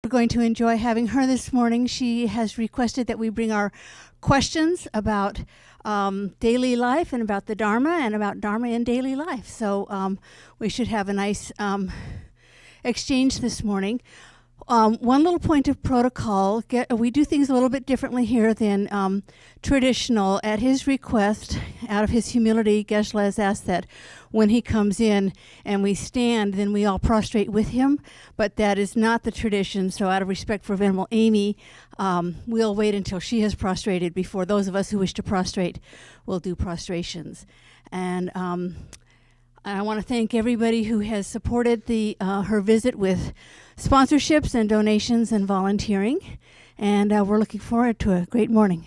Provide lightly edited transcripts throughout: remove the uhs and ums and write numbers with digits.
We're going to enjoy having her this morning. She has requested that we bring our questions about daily life and about the Dharma and about Dharma in daily life. So we should have a nice exchange this morning. One little point of protocol, we do things a little bit differently here than traditional. At his request, out of his humility, Geshe has asked that when he comes in and we stand, then we all prostrate with him, but that is not the tradition. So out of respect for Venerable Amy, we'll wait until she has prostrated before those of us who wish to prostrate will do prostrations. And I want to thank everybody who has supported her visit with sponsorships and donations and volunteering. And we're looking forward to a great morning.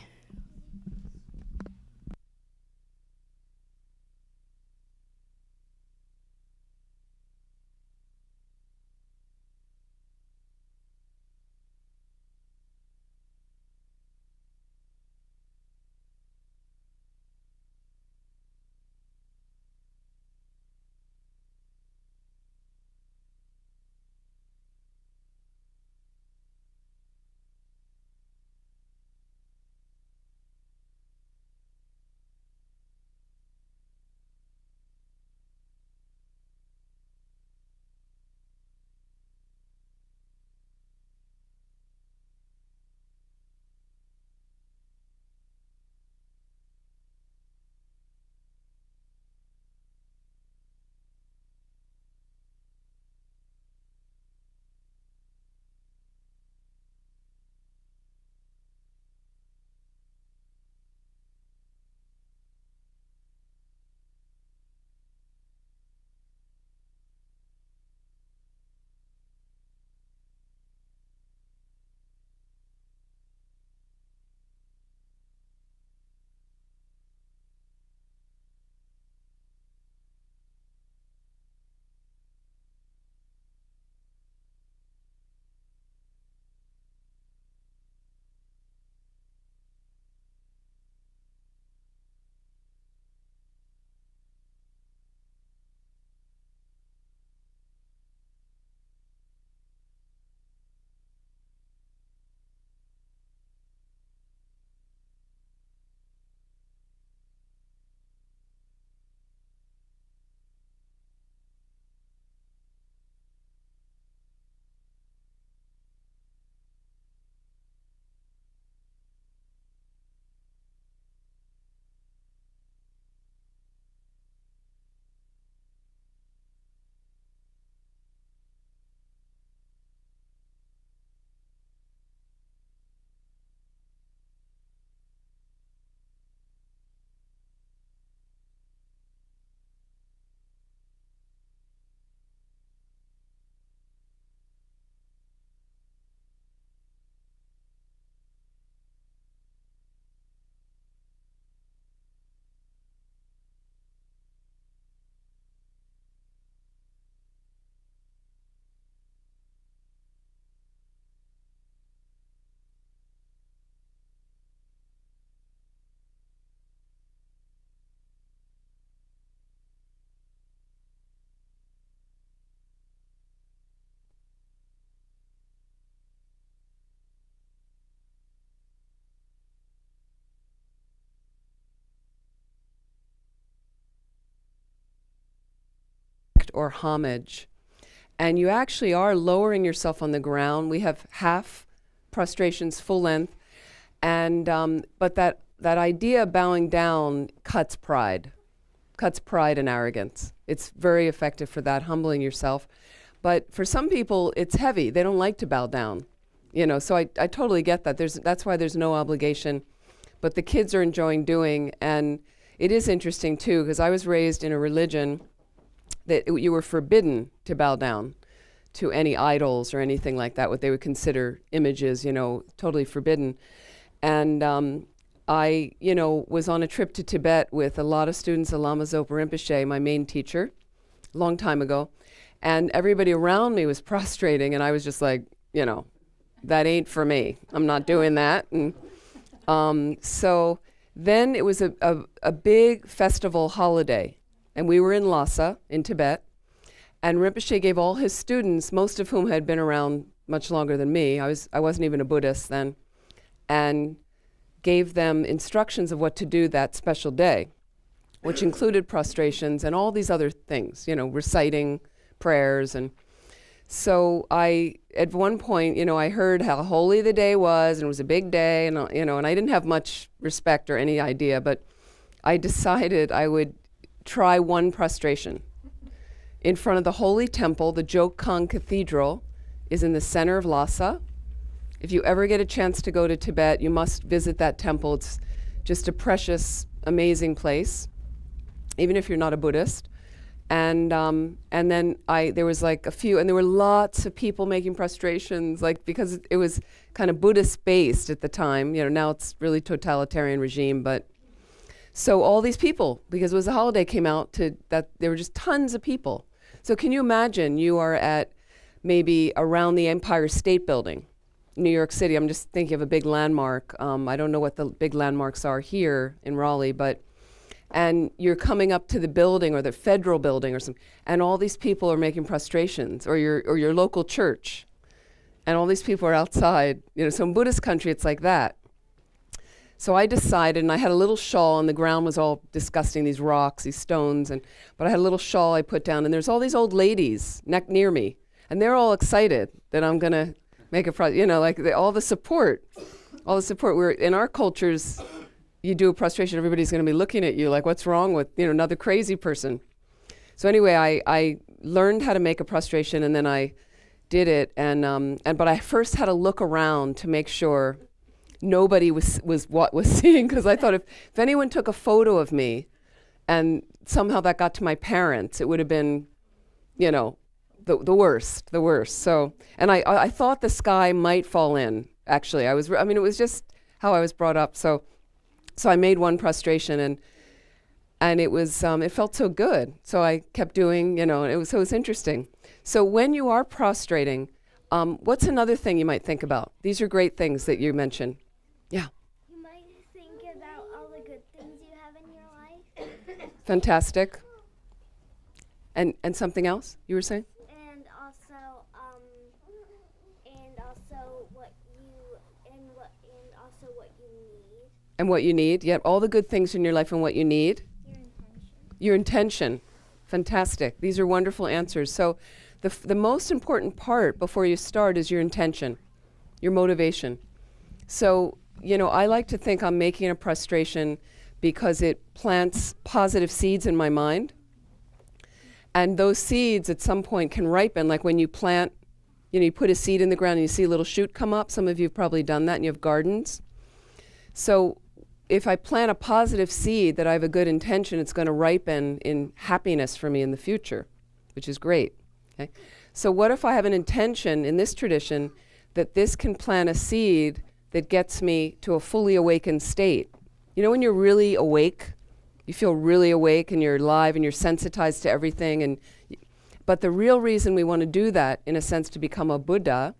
Or homage, and you actually are lowering yourself on the ground. We have half prostrations, full length, and but that idea of bowing down cuts pride and arrogance. It's very effective for that, humbling yourself. But for some people, it's heavy. They don't like to bow down, So I totally get that. That's why there's no obligation, but the kids are enjoying doing, and it is interesting too, because I was raised in a religion that you were forbidden to bow down to any idols or anything like that, what they would consider images, totally forbidden. And I, was on a trip to Tibet with a lot of students of Lama Zopa Rinpoche, my main teacher, a long time ago. And everybody around me was prostrating, and I was just like, that ain't for me. I'm not doing that. And so then it was a big festival holiday. And we were in Lhasa in Tibet, and Rinpoche gave all his students, most of whom had been around much longer than me. I wasn't even a Buddhist then, and gave them instructions of what to do that special day, which included prostrations and all these other things, reciting prayers. And so at one point, I heard how holy the day was, and it was a big day, and and I didn't have much respect or any idea, but I decided I would try one prostration. In front of the holy temple, the Jokkang Cathedral is in the center of Lhasa. If you ever get a chance to go to Tibet, you must visit that temple. It's just a precious, amazing place, even if you're not a Buddhist. And then there was like a few, and there were lots of people making prostrations, like because it was kind of Buddhist based at the time. Now it's really totalitarian regime, but so all these people, because it was a holiday, came out there were just tons of people. So can you imagine you are at maybe around the Empire State Building, New York City. I'm just thinking of a big landmark. I don't know what the big landmarks are here in Raleigh, and you're coming up to the building or the federal building or something, and all these people are making prostrations, or your local church, and all these people are outside. So in Buddhist country, it's like that. So I decided, and I had a little shawl, and the ground was all disgusting, these rocks, these stones, but I had a little shawl I put down, and there's all these old ladies near me, and they're all excited that I'm going to make a all the support. We're in our cultures, you do a prostration, everybody's going to be looking at you like, what's wrong with, another crazy person. So anyway, I learned how to make a prostration, and then I did it, but I first had to look around to make sure nobody was seeing, because I thought if anyone took a photo of me and somehow that got to my parents, it would have been, the worst. So, and I thought the sky might fall in, actually. It was just how I was brought up. So I made one prostration, and it was, it felt so good. So I kept doing, it was interesting. So when you are prostrating, what's another thing you might think about? These are great things that you mentioned. Yeah. You might think about all the good things you have in your life. Fantastic. And something else you were saying? And also what you need. And what you need. Yeah, all the good things in your life and what you need. Your intention. Fantastic. These are wonderful answers. So the most important part before you start is your intention, your motivation. So, I like to think I'm making a prostration because it plants positive seeds in my mind. And those seeds at some point can ripen, like when you plant, you put a seed in the ground and you see a little shoot come up. Some of you have probably done that, and you have gardens. So if I plant a positive seed that I have a good intention, it's going to ripen in happiness for me in the future, which is great. Okay? So what if I have an intention in this tradition that this can plant a seed that gets me to a fully awakened state? When you're really awake, you feel really awake and you're alive and you're sensitized to everything. But the real reason we want to do that, in a sense, to become a Buddha,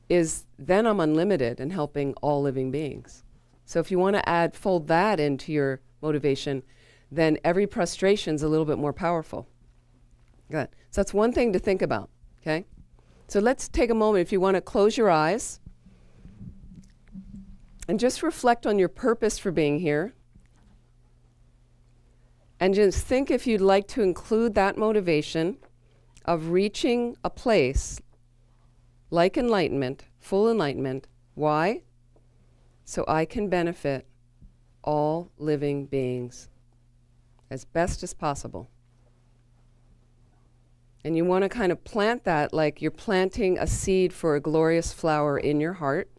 is then I'm unlimited and helping all living beings. So if you want to fold that into your motivation, then every prostration's a little bit more powerful. Good. So that's one thing to think about, okay? So let's take a moment, if you want to close your eyes and just reflect on your purpose for being here. And just think if you'd like to include that motivation of reaching a place like enlightenment, full enlightenment. Why? So I can benefit all living beings as best as possible. And you want to kind of plant that like you're planting a seed for a glorious flower in your heart.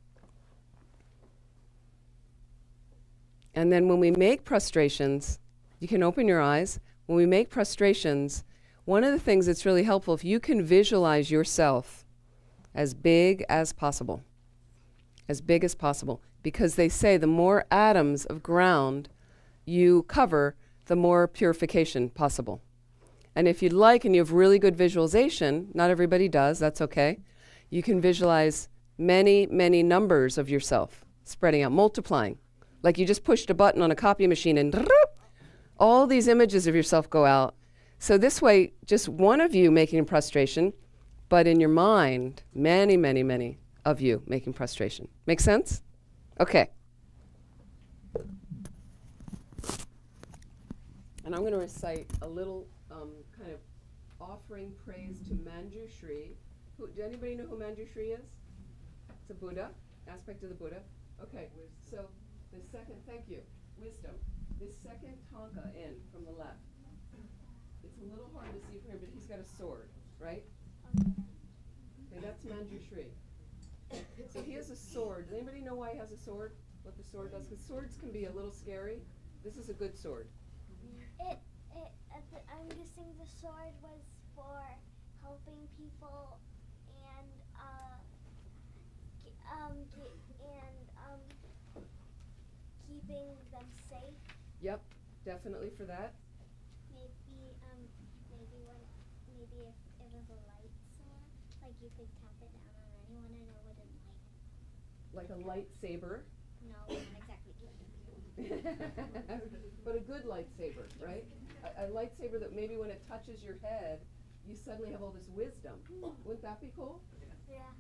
And then when we make prostrations, you can open your eyes. When we make prostrations, one of the things that's really helpful, if you can visualize yourself as big as possible, because they say the more atoms of ground you cover, the more purification possible. And if you'd like, and you have really good visualization, not everybody does, that's okay, you can visualize many, many numbers of yourself spreading out, multiplying. Like you just pushed a button on a copy machine and all these images of yourself go out. So this way, just one of you making a prostration but in your mind, many, many, many of you making prostration. Make sense? Okay. And I'm going to recite a little kind of offering praise to Manjushri. Do anybody know who Manjushri is? It's a Buddha, aspect of the Buddha. Okay, so the second, thank you, wisdom. This second tanka in from the left. It's a little hard to see from here, but he's got a sword, right? Okay, that's Manjushri. So he has a sword. Does anybody know why he has a sword? What the sword does? Because swords can be a little scary. This is a good sword. I'm guessing the sword was for helping people and keeping them safe. Yep, definitely for that. Maybe if it was a light sword, like you could tap it down on anyone and it wouldn't Like a lightsaber. No, not exactly. But a good lightsaber, right? A lightsaber that maybe when it touches your head, you suddenly have all this wisdom. Wouldn't that be cool? Yeah.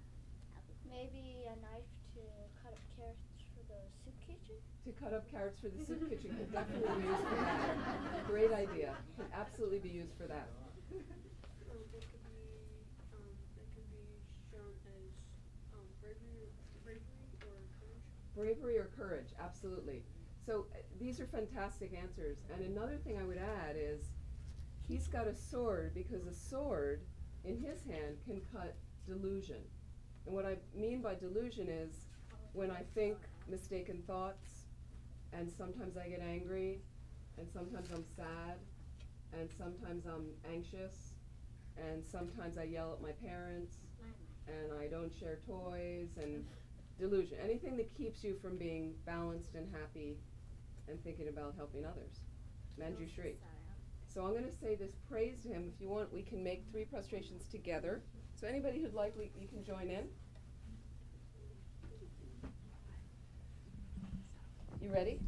Maybe a knife to cut up carrots for the soup kitchen? To cut up carrots for the soup kitchen could definitely be used for that. Great idea. Could absolutely be used for that. It could be shown as bravery or courage. Bravery or courage, absolutely. So these are fantastic answers. And another thing I would add is he's got a sword because a sword in his hand can cut delusion. And what I mean by delusion is when I think mistaken thoughts, and sometimes I get angry, and sometimes I'm sad, and sometimes I'm anxious, and sometimes I yell at my parents, and I don't share toys, and delusion. Anything that keeps you from being balanced and happy and thinking about helping others. Manjushri. So I'm going to say this praise to him. If you want, we can make 3 prostrations together. So anybody who'd like, you can join in. You ready?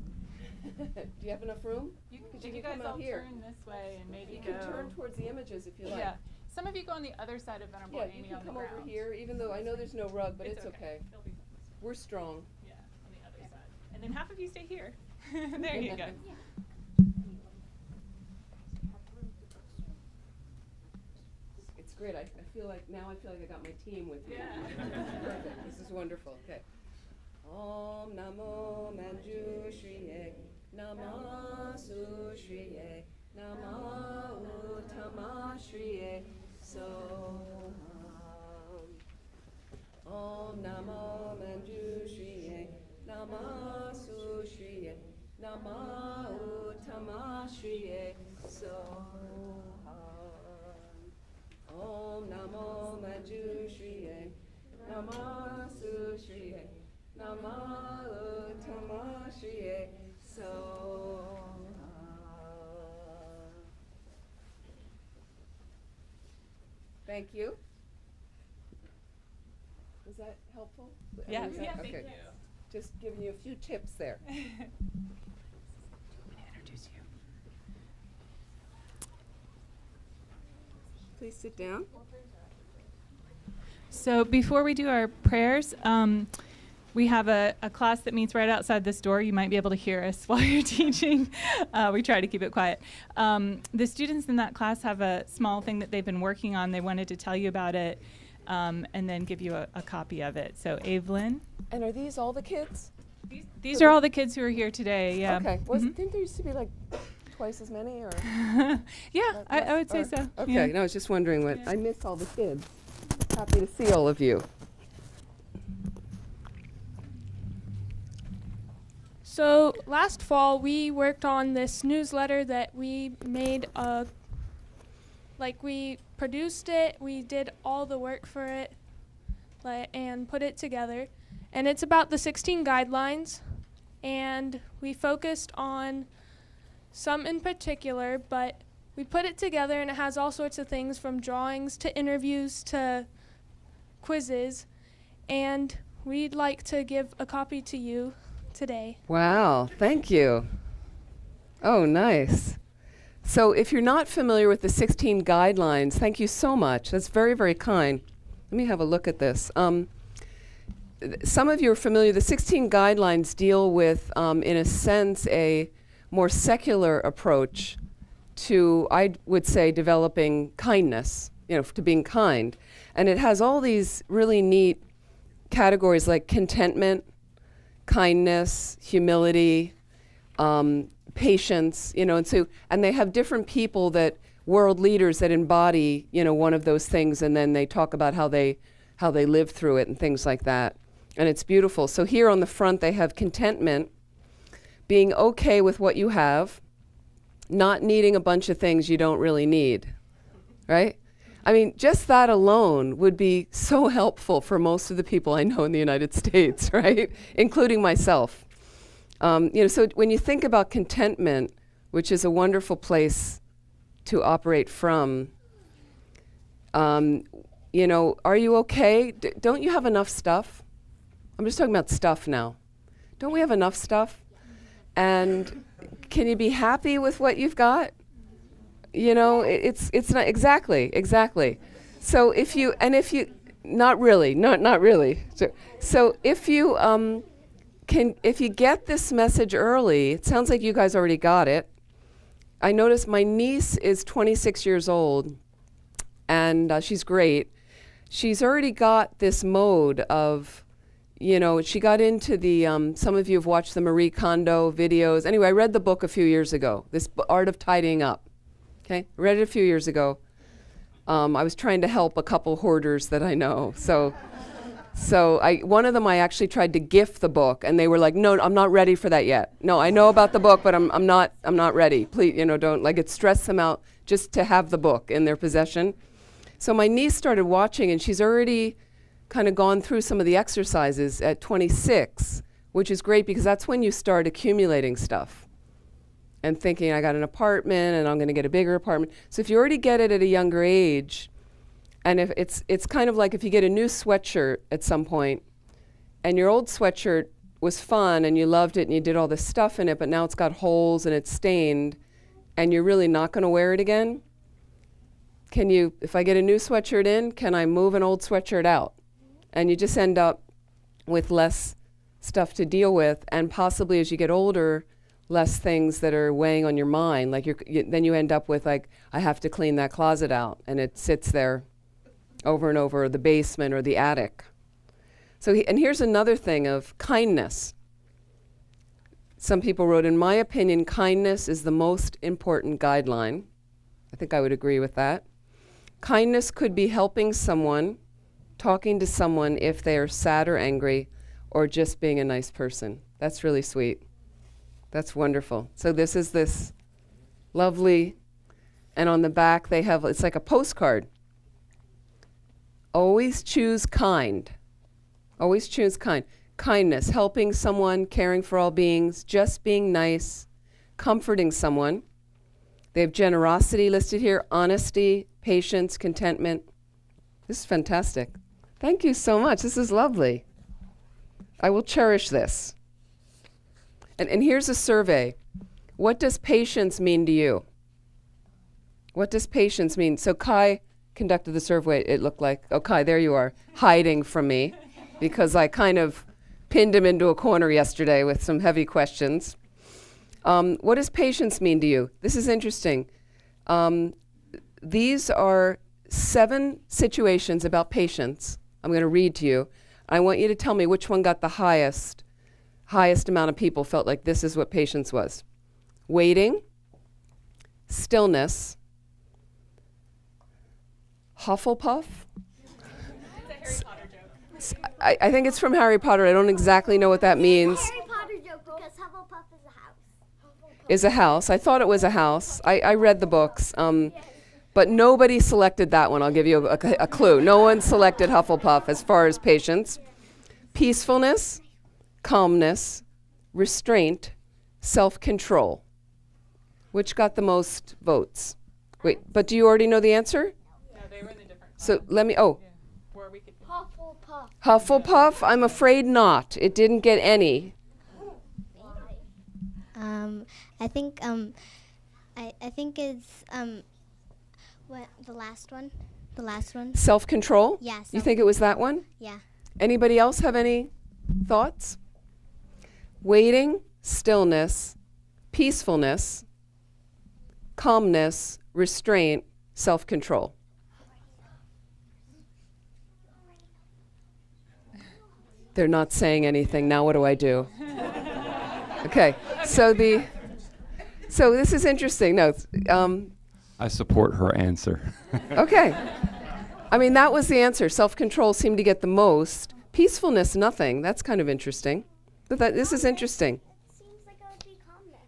Do you have enough room? You can guys come out all here. turn this way and maybe You go. can turn towards the images if you like. Yeah. Some of you go on the other side of Venerable Yeah, Amy you on can the come ground. over here, even though I know there's no rug, but it's okay. They'll be We're strong. yeah, on the other side. And then half of you stay here. There you go. It's great. I feel like I got my team with me. Yeah. Perfect. This is wonderful. Okay. Om Namo Manjushriye Namasu Shriye Nama Uttama Shriye Soham. Om Namo Manjushriye Namasu Shriye Nama Uttama Shriye Soham. Om Namo Manjushriye Namasu Shriye Nama Uttama Shriye Soham. Thank you. Was that helpful? Yes. Was that- Yeah, thank okay. you. Just giving you a few tips there. I'm gonna introduce you. Please sit down. So before we do our prayers, we have a class that meets right outside this door. You might be able to hear us while you're teaching. We try to keep it quiet. The students in that class have a small thing that they've been working on. They wanted to tell you about it and then give you a copy of it. So Evelyn. And are these all the kids? These are all the kids who are here today. Yeah. Okay. Didn't there used to be like twice as many? Or Yeah, I would say or- so. Okay. Yeah. No, I was just wondering what. Yeah. I miss all the kids. Happy to see all of you. So last fall we worked on this newsletter that we made. We produced it, we did all the work for it, and put it together. And it's about the 16 guidelines, and we focused on some in particular, but we put it together and it has all sorts of things from drawings to interviews to quizzes, and we'd like to give a copy to you today. Wow. Thank you. Oh, nice. So if you're not familiar with the 16 guidelines, thank you so much. That's very, very kind. Let me have a look at this. Some of you are familiar. The 16 guidelines deal with, in a sense, a more secular approach to, I would say, developing kindness, to being kind. And it has all these really neat categories like contentment, kindness, humility, patience, and they have different people world leaders that embody, one of those things, and then they talk about how they live through it and things like that. And it's beautiful. So here on the front they have contentment, being okay with what you have, not needing a bunch of things you don't really need, right? I mean, just that alone would be so helpful for most of the people I know in the United States, right? Including myself. So when you think about contentment, which is a wonderful place to operate from, are you okay? Don't you have enough stuff? I'm just talking about stuff now. Don't we have enough stuff? And can you be happy with what you've got? It's not exactly. So if you not really. So if you if you get this message early, it sounds like you guys already got it. I noticed my niece is 26 years old, and she's great. She's already got this mode of, she got into the, some of you have watched the Marie Kondo videos. Anyway, I read the book a few years ago, this Art of Tidying Up. Okay, I read it a few years ago. I was trying to help a couple hoarders that I know. So one of them I actually tried to gift the book, and they were like, "No, I'm not ready for that yet. No, I know about the book, but I'm not ready. Please, don't it stressed them out just to have the book in their possession." So my niece started watching, and she's already kind of gone through some of the exercises at 26, which is great because that's when you start accumulating stuff and thinking, I got an apartment and I'm going to get a bigger apartment. So if you already get it at a younger age, and if it's kind of like if you get a new sweatshirt at some point and your old sweatshirt was fun and you loved it and you did all this stuff in it, but now it's got holes and it's stained and you're really not going to wear it again, if I get a new sweatshirt in, can I move an old sweatshirt out? And you just end up with less stuff to deal with, and possibly as you get older, less things that are weighing on your mind. Like then you end up with I have to clean that closet out, and it sits there over and over, the basement or the attic. So and here's another thing of kindness. Some people wrote, in my opinion, kindness is the most important guideline. I think I would agree with that. Kindness could be helping someone, talking to someone if they are sad or angry, or just being a nice person. That's really sweet. That's wonderful. So this is this lovely, and on the back they have, it's like a postcard. Always choose kind. Always choose kind. Kindness, helping someone, caring for all beings, just being nice, comforting someone. They have generosity listed here, honesty, patience, contentment. This is fantastic. Thank you so much. This is lovely. I will cherish this. And here's a survey. What does patience mean to you? What does patience mean? So Kai conducted the survey, it looked like. Oh, Kai, there you are, hiding from me, because I kind of pinned him into a corner yesterday with some heavy questions. What does patience mean to you? This is interesting. These are 7 situations about patience. I'm going to read to you. I want you to tell me which one got the highest amount of people felt like this is what patience was. Waiting, stillness, Hufflepuff. It's a Harry Potter joke. I think it's from Harry Potter. I don't exactly know what that means. Harry Potter joke because Hufflepuff is a house. Is a house. I thought it was a house. I read the books. But nobody selected that one. I'll give you a clue. No one selected Hufflepuff as far as patience. Peacefulness, calmness, restraint, self-control. Which got the most votes? Wait, but do you already know the answer? No, they were in the different So let me, where we could Hufflepuff. Hufflepuff? I'm afraid not. It didn't get I think it's what the last one. The last one. Self-control? Yeah. You think it was that one? Yeah. Anybody else have any thoughts? Waiting, stillness, peacefulness, calmness, restraint, self-control. They're not saying anything. Now what do I do? Okay, so this is interesting. No, I support her answer. okay. I mean, that was the answer. Self-control seemed to get the most. Peacefulness, nothing. That's kind of interesting. But this is interesting. It seems like it would be calmness.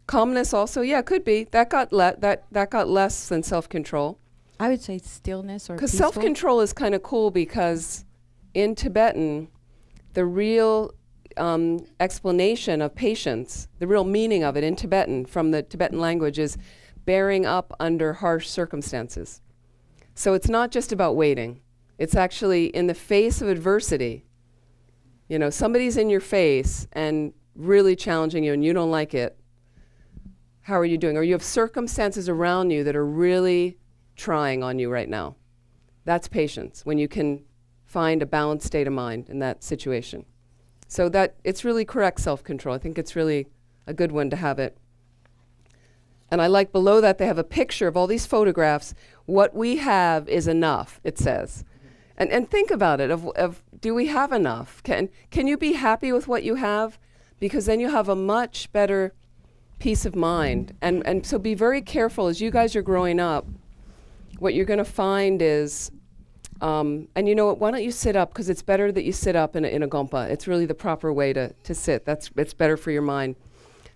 Calmness also, yeah, could be. That got less than self-control. I would say stillness or Because peaceful. self-control is kind of cool because in Tibetan, the real explanation of patience, the real meaning of it in Tibetan from the Tibetan language is bearing up under harsh circumstances. So it's not just about waiting. It's actually in the face of adversity. You know, somebody's in your face and really challenging you and you don't like it. How are you doing? Or you have circumstances around you that are really trying on you right now. That's patience, when you can find a balanced state of mind in that situation. So that it's really correct self-control. I think it's really a good one to have it. And I like below that they have a picture of all these photographs. What we have is enough, it says. And think about it, of do we have enough? Can you be happy with what you have? Because then you have a much better peace of mind. And so be very careful as you guys are growing up. What you're going to find is, and you know what, why don't you sit up? Because it's better that you sit up in a gompa. It's really the proper way to sit. It's better for your mind.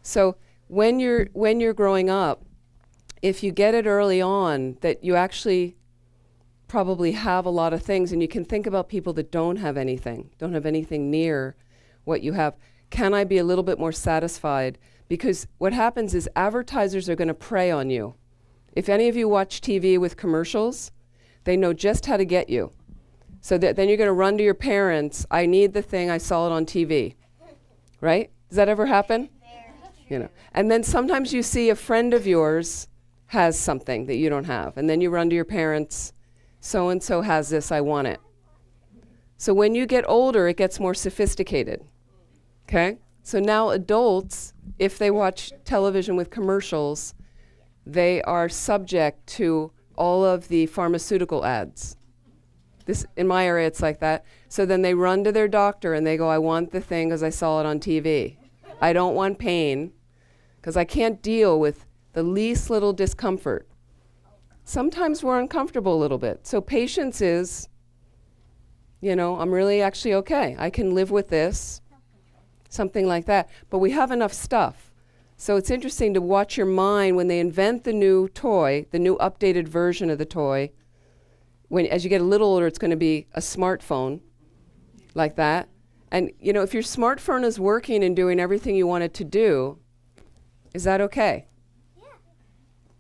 So when you're growing up, if you get it early on, that you actually probably have a lot of things, and you can think about people that don't have anything near what you have. Can I be a little bit more satisfied? Because what happens is advertisers are going to prey on you. If any of you watch TV with commercials, they know just how to get you. So then you're going to run to your parents, I need the thing, I saw it on TV. Right? Does that ever happen? You know. And then sometimes you see a friend of yours has something that you don't have. And then you run to your parents, so-and-so has this, I want it. So when you get older, it gets more sophisticated. Okay? So now adults, if they watch television with commercials, they are subject to all of the pharmaceutical ads. This, in my area, it's like that. So then they run to their doctor and they go, I want the thing because I saw it on TV. I don't want pain because I can't deal with the least little discomfort. Sometimes we're uncomfortable a little bit. So patience is, you know, I'm really actually okay. I can live with this, something like that. But we have enough stuff. So it's interesting to watch your mind when they invent the new toy, the new updated version of the toy. As you get a little older, it's going to be a smartphone like that. And, you know, if your smartphone is working and doing everything you want it to do, is that okay? Yeah.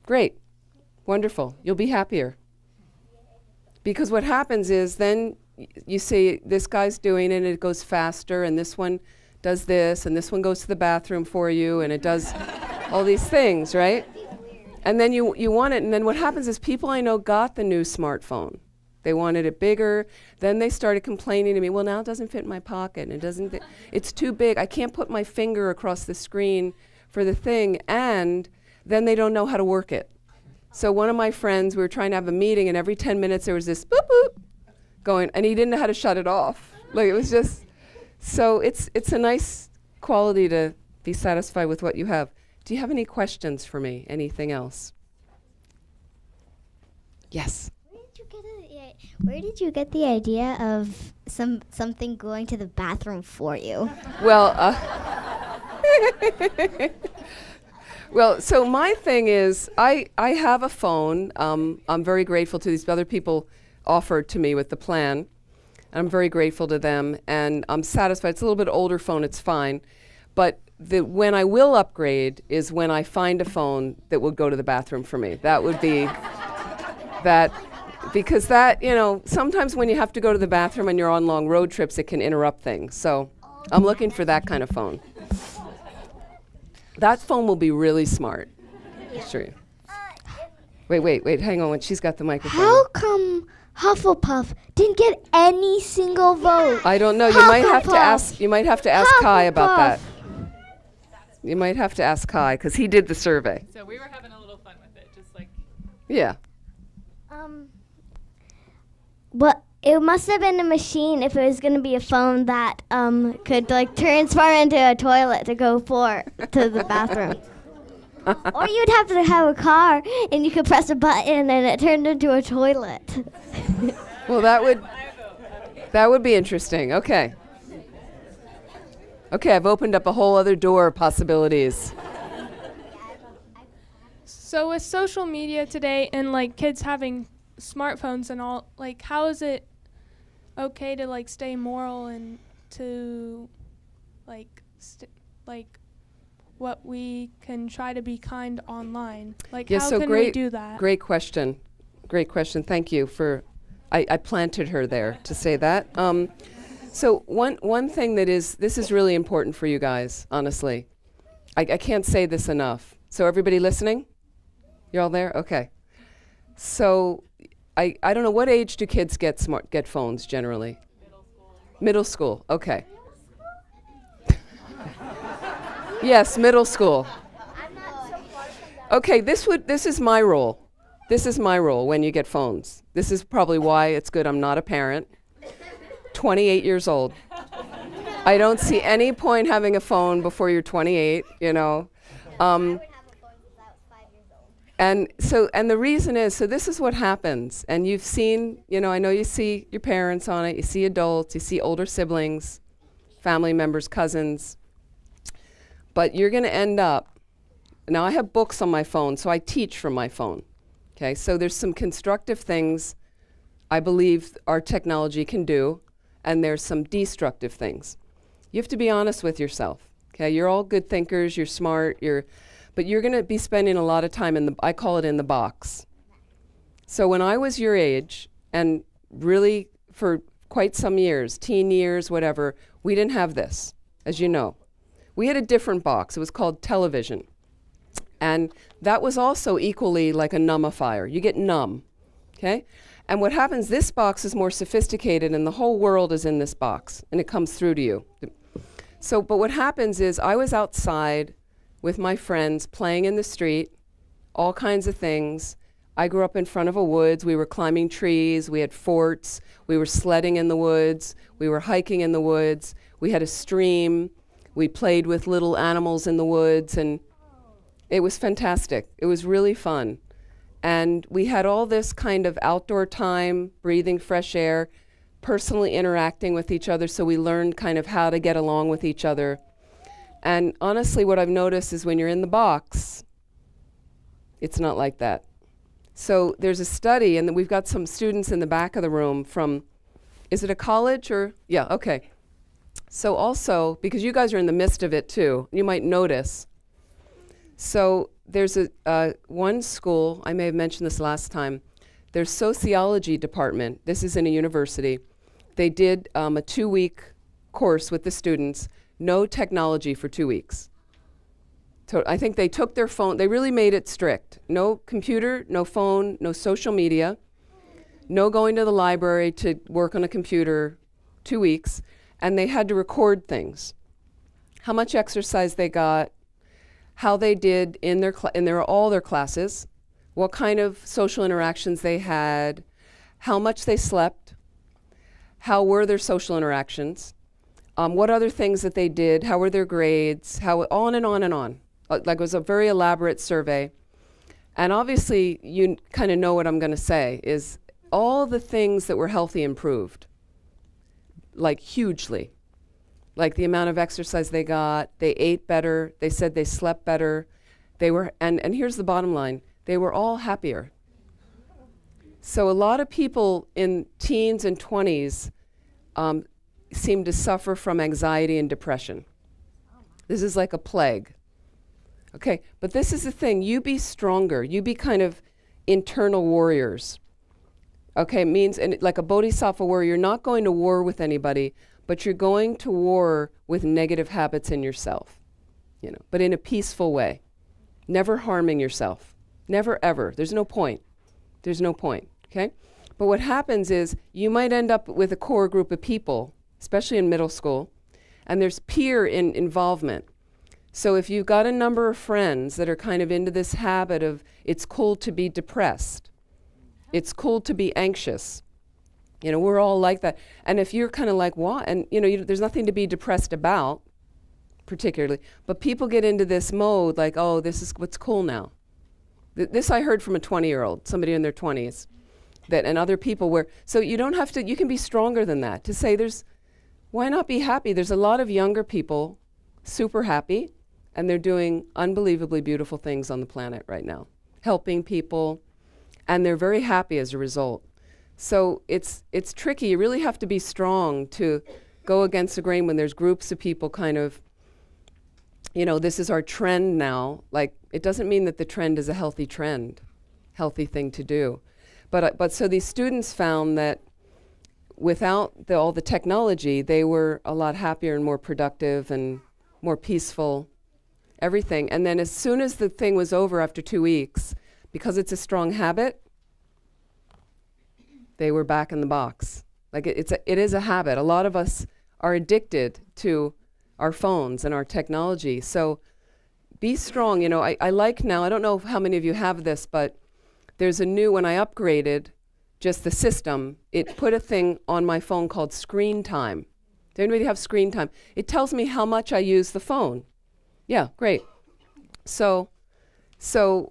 Great. Wonderful. You'll be happier. Because what happens is then you see this guy's doing it and it goes faster, and this one does this, and this one goes to the bathroom for you, and it does all these things, right? And then you want it, and then what happens is people I know got the new smartphone. They wanted it bigger. Then they started complaining to me, well, now it doesn't fit in my pocket, and it doesn't it's too big. I can't put my finger across the screen for the thing, and then they don't know how to work it. So one of my friends, we were trying to have a meeting, and every 10 minutes there was this boop, boop going, and he didn't know how to shut it off. Like, it was just, so it's a nice quality to be satisfied with what you have. Do you have any questions for me? Anything else? Yes? Where did you get the idea of something going to the bathroom for you? Well, well, so my thing is, I have a phone. I'm very grateful to these other people offered to me with the plan. I'm very grateful to them, and I'm satisfied. It's a little bit older phone, it's fine. But when I will upgrade is when I find a phone that will go to the bathroom for me. That would be that, because that, you know, sometimes when you have to go to the bathroom and you're on long road trips, it can interrupt things. So I'm looking for that kind of phone. That phone will be really smart. Sure. Wait, hang on. She's got the microphone. How come Hufflepuff didn't get any single vote? I don't know. You might have to ask. You might have to ask Kai about that. You might have to ask Kai because he did the survey. So we were having a little fun with it, just like. Yeah. Well, it must have been a machine if it was going to be a phone that could like transform into a toilet to go to the bathroom. Or you'd have to have a car and you could press a button and it turned into a toilet. Well, that would be interesting. Okay. Okay, I've opened up a whole other door of possibilities. So with social media today and like kids having smartphones and all, like how is it okay to like stay moral and to like what we can try to be kind online? Like Yeah, how so can we do that? Great question. Great question. Thank you for, I planted her there to say that. So one thing this is really important for you guys, honestly. I can't say this enough. So everybody listening? You're all there? Okay. So I don't know, what age do kids get phones generally? Middle school. Okay. Yes, middle school. Okay, this is my role. This is my role when you get phones. This is probably why it's good I'm not a parent. 28 years old. I don't see any point having a phone before you're 28, you know. And the reason is, so this is what happens. And you've seen, you know, I know you see your parents on it, you see adults, you see older siblings, family members, cousins. But you're going to end up, now I have books on my phone, so I teach from my phone. Okay, so there's some constructive things I believe our technology can do, and there's some destructive things. You have to be honest with yourself. Okay, you're all good thinkers, you're smart, but you're going to be spending a lot of time I call it in the box. So when I was your age, and really for quite some years, teen years, whatever, we didn't have this, as you know. We had a different box. It was called television. And that was also equally like a nummifier. You get numb, okay? And what happens, this box is more sophisticated and the whole world is in this box and it comes through to you. So, but what happens is I was outside with my friends playing in the street, all kinds of things. I grew up in front of a woods. We were climbing trees. We had forts. We were sledding in the woods. We were hiking in the woods. We had a stream. We played with little animals in the woods, and it was fantastic. It was really fun. And we had all this kind of outdoor time, breathing fresh air, personally interacting with each other, so we learned kind of how to get along with each other. And honestly, what I've noticed is when you're in the box, it's not like that. So there's a study, and we've got some students in the back of the room from, is it a college or? Yeah, okay. So also, because you guys are in the midst of it too, you might notice. So there's one school, I may have mentioned this last time, their sociology department, this is in a university, they did a 2-week course with the students, no technology for 2 weeks. So I think they took their phone, they really made it strict. No computer, no phone, no social media, no going to the library to work on a computer, 2 weeks. And they had to record things. How much exercise they got, how they did in all their classes, what kind of social interactions they had, how much they slept, how were their social interactions, what other things that they did, how were their grades, how on and on and on. Like it was a very elaborate survey. And obviously you kind of know what I'm going to say is all the things that were healthy improved. Like hugely. Like the amount of exercise they got, they ate better, they said they slept better, they were, and here's the bottom line, they were all happier. So a lot of people in teens and 20s seem to suffer from anxiety and depression. This is like a plague. Okay, but this is the thing, you be stronger, you be kind of internal warriors. Okay, it means, and like a bodhisattva warrior, you're not going to war with anybody, but you're going to war with negative habits in yourself, you know, but in a peaceful way. never harming yourself. Never, ever. There's no point. There's no point, okay? But what happens is you might end up with a core group of people, especially in middle school, and there's peer involvement. So if you've got a number of friends that are kind of into this habit of it's cool to be depressed, it's cool to be anxious, you know, we're all like that. And if you're kind of like, what? And, you know, there's nothing to be depressed about, particularly. But people get into this mode like, oh, this is what's cool now. This I heard from a 20-year-old, somebody in their 20s, and other people where, so you don't have to, you can be stronger than that to say why not be happy? There's a lot of younger people super happy, and they're doing unbelievably beautiful things on the planet right now, helping people, and they're very happy as a result. So it's tricky. You really have to be strong to go against the grain when there's groups of people kind of, you know, this is our trend now. Like, it doesn't mean that the trend is a healthy trend, healthy thing to do. But so these students found that without all the technology, they were a lot happier and more productive and more peaceful, everything. And then as soon as the thing was over after 2 weeks, because it's a strong habit, they were back in the box. Like it is a habit. A lot of us are addicted to our phones and our technology. So be strong. You know, I like now, I don't know how many of you have this, but there's a new, when I upgraded just the system, it put a thing on my phone called screen time. Does anybody have screen time? It tells me how much I use the phone. Yeah, great. So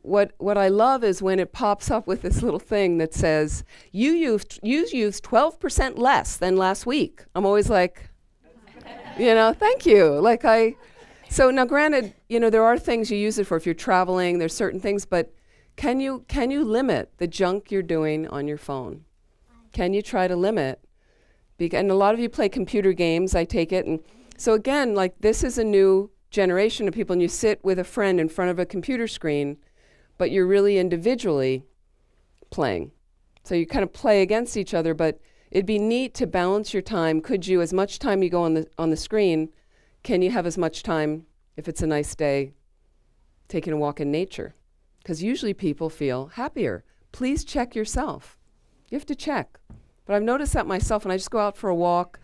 what I love is when it pops up with this little thing that says, you used 12% less than last week. I'm always like, you know, thank you. So now granted, you know, there are things you use it for if you're traveling, there's certain things, but can you limit the junk you're doing on your phone? Can you try to limit? And a lot of you play computer games, I take it. And so again, like this is a new generation of people, and you sit with a friend in front of a computer screen, but you're really individually playing. So you kind of play against each other, but it'd be neat to balance your time. Could you, as much time you go on the screen, can you have as much time, if it's a nice day, taking a walk in nature? Because usually people feel happier. Please check yourself. You have to check. But I've noticed that myself, when I just go out for a walk,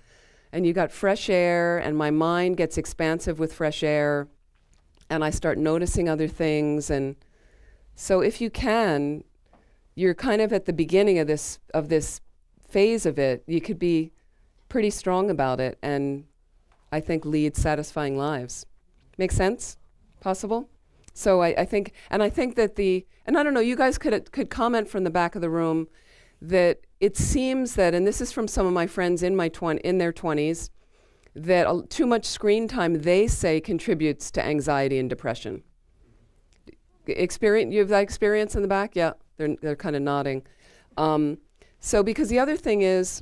and you got fresh air, and my mind gets expansive with fresh air, and I start noticing other things. And so if you can, you're kind of at the beginning of this phase of it. You could be pretty strong about it, and I think lead satisfying lives. Make sense? Possible? So I think that and I don't know, you guys could comment from the back of the room that it seems that, and this is from some of my friends in their 20s, that too much screen time, they say, contributes to anxiety and depression. You have that experience in the back? Yeah, they're kind of nodding. So because the other thing is,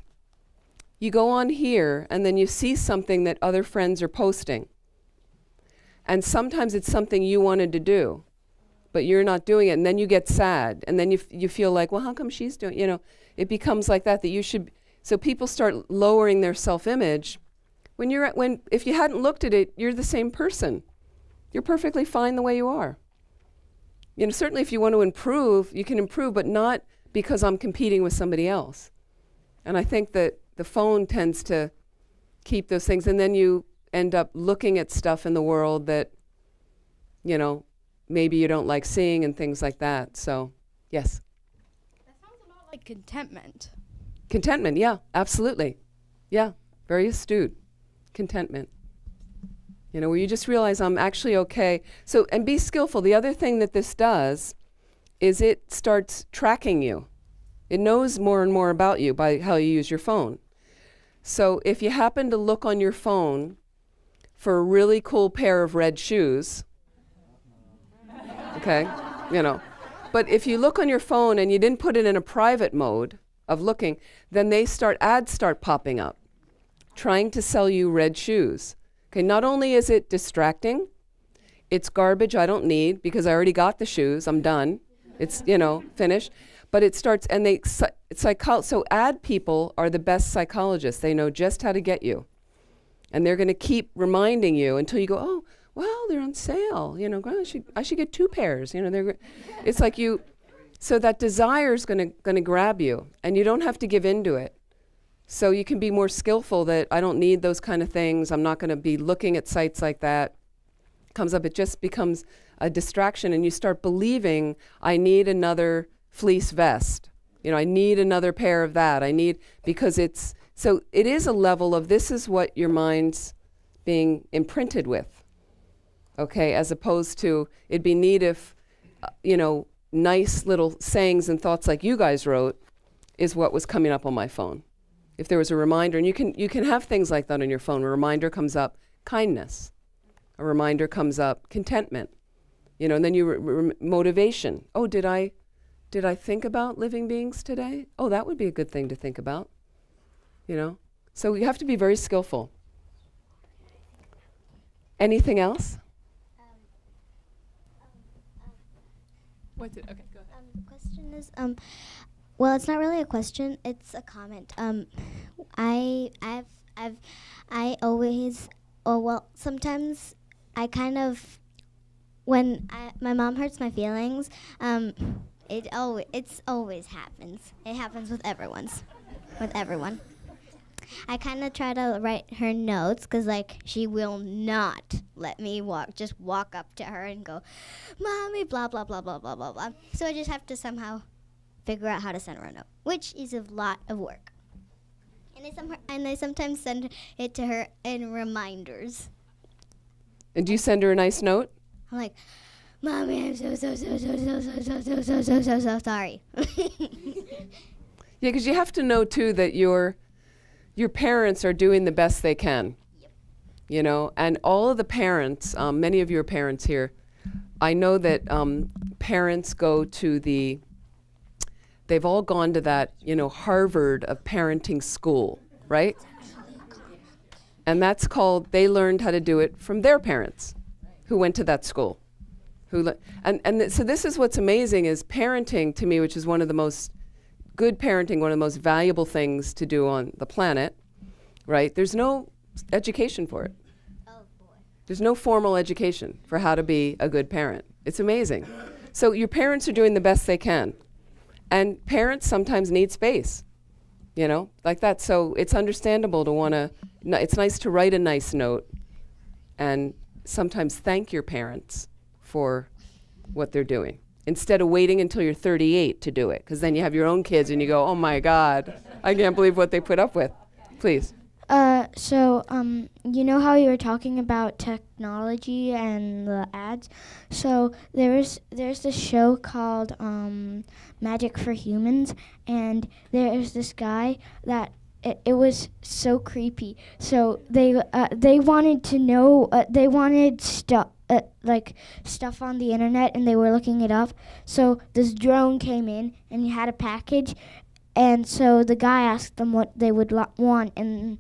you go on here and then you see something that other friends are posting. And sometimes it's something you wanted to do, but you're not doing it, and then you get sad, and then you feel like, well, how come she's doing, you know, it becomes like that you should, so people start lowering their self-image. If you hadn't looked at it, you're the same person. You're perfectly fine the way you are. You know, certainly if you want to improve, you can improve, but not because I'm competing with somebody else. And I think that the phone tends to keep those things, and then you end up looking at stuff in the world that, you know, maybe you don't like seeing and things like that. So, yes? That sounds a lot like contentment. Contentment, yeah, absolutely. Yeah, very astute. Contentment. You know, where you just realize I'm actually okay. So, and be skillful. The other thing that this does is it starts tracking you. It knows more and more about you by how you use your phone. So if you happen to look on your phone for a really cool pair of red shoes, okay, you know, but if you look on your phone and you didn't put it in a private mode of looking, then ads start popping up, trying to sell you red shoes. Okay, not only is it distracting, it's garbage I don't need because I already got the shoes, I'm done. It's, you know, finished. But it starts, and so ad people are the best psychologists. They know just how to get you. And they're going to keep reminding you until you go, oh, well, they're on sale. You know, I should get 2 pairs. You know, it's like so that desire is gonna grab you, and you don't have to give in to it. So you can be more skillful that I don't need those kind of things. I'm not going to be looking at sites like that. Comes up, it just becomes a distraction, and you start believing I need another fleece vest. You know, I need another pair of that. Because so it is a level of this is what your mind's being imprinted with. Okay, as opposed to it'd be neat if, you know, nice little sayings and thoughts like you guys wrote is what was coming up on my phone. If there was a reminder, and you can have things like that on your phone. A reminder comes up, kindness. A reminder comes up, contentment. You know, and then motivation. Oh, did I think about living beings today? Oh, that would be a good thing to think about. You know, so you have to be very skillful. Anything else? What's it? Okay, go ahead. The question is, well, it's not really a question; it's a comment. Sometimes I kind of, when my mom hurts my feelings, it's always happens. It happens with everyone. I kind of try to write her notes because, like, she will not let me walk up to her and go, "Mommy, blah, blah, blah, blah, blah, blah, blah." So I just have to somehow figure out how to send her a note, which is a lot of work. And I sometimes send it to her in reminders. And do you send her a nice note? I'm like, "Mommy, I'm so sorry." Yeah, because you have to know, too, that your parents are doing the best they can. Yep. You know, and all of the parents, many of your parents here, I know that parents go to they've all gone to that, you know, Harvard of parenting school, right? And that's called, they learned how to do it from their parents who went to that school. So this is what's amazing is parenting to me, which is one of the most good parenting, one of the most valuable things to do on the planet, right? There's no education for it. Oh, boy. There's no formal education for how to be a good parent. It's amazing. So your parents are doing the best they can. And parents sometimes need space, you know, like that. So it's understandable to want to, it's nice to write a nice note and sometimes thank your parents for what they're doing, instead of waiting until you're 38 to do it, because then you have your own kids and you go, "Oh my God, I can't believe what they put up with." Please. You know how you were talking about technology and the ads? So there's this show called Magic for Humans, and there's this guy that it was so creepy. So they wanted to know, they wanted stuff on the internet, and they were looking it up. So this drone came in, and he had a package, and so the guy asked them what they would want, and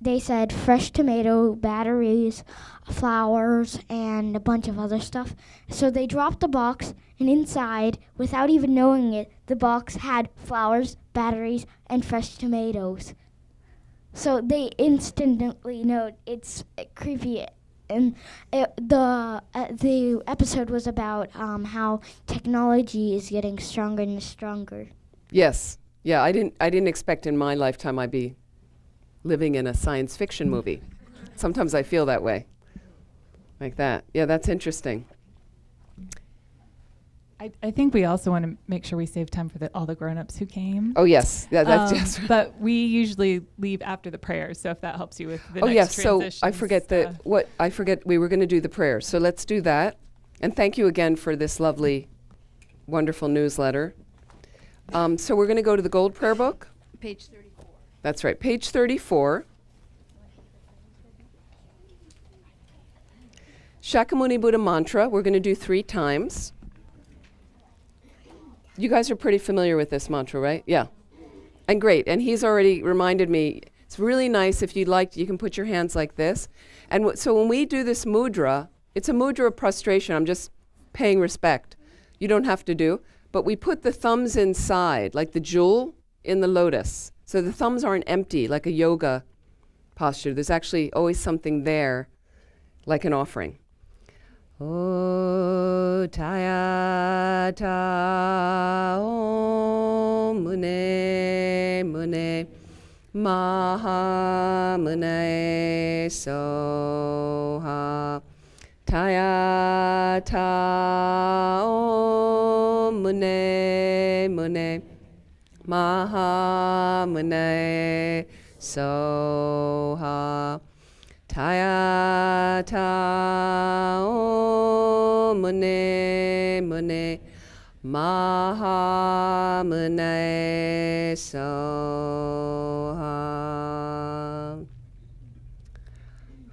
they said fresh tomato, batteries, flowers, and a bunch of other stuff. So they dropped the box, and inside, without even knowing it, the box had flowers, batteries, and fresh tomatoes. So they instantly know it's creepy. And the episode was about how technology is getting stronger and stronger. Yes. Yeah, I didn't expect in my lifetime I'd be living in a science fiction movie. Sometimes I feel that way. Like that. Yeah, that's interesting. I think we also want to make sure we save time for all the grown-ups who came. Oh, yes. Yeah, that's yes. But we usually leave after the prayers, so if that helps you with the next next transitions. So I forget we were going to do the prayers. So let's do that. And thank you again for this lovely, wonderful newsletter. So we're going to go to the Gold Prayer Book. Page 34. That's right, page 34. Shakyamuni Buddha mantra, we're going to do 3 times. You guys are pretty familiar with this mantra, right? Yeah. And great. And he's already reminded me, it's really nice if you'd like, you can put your hands like this. And so when we do this mudra, it's a mudra of prostration. I'm just paying respect. You don't have to do. But we put the thumbs inside, like the jewel in the lotus. So the thumbs aren't empty, like a yoga posture. There's actually always something there, like an offering. O Tayata Om Mune Mune Maha Mune Soha Tayata Om Mune Mune Maha Mune Soha Tayata Om Mune Mune Maha Mune Soha.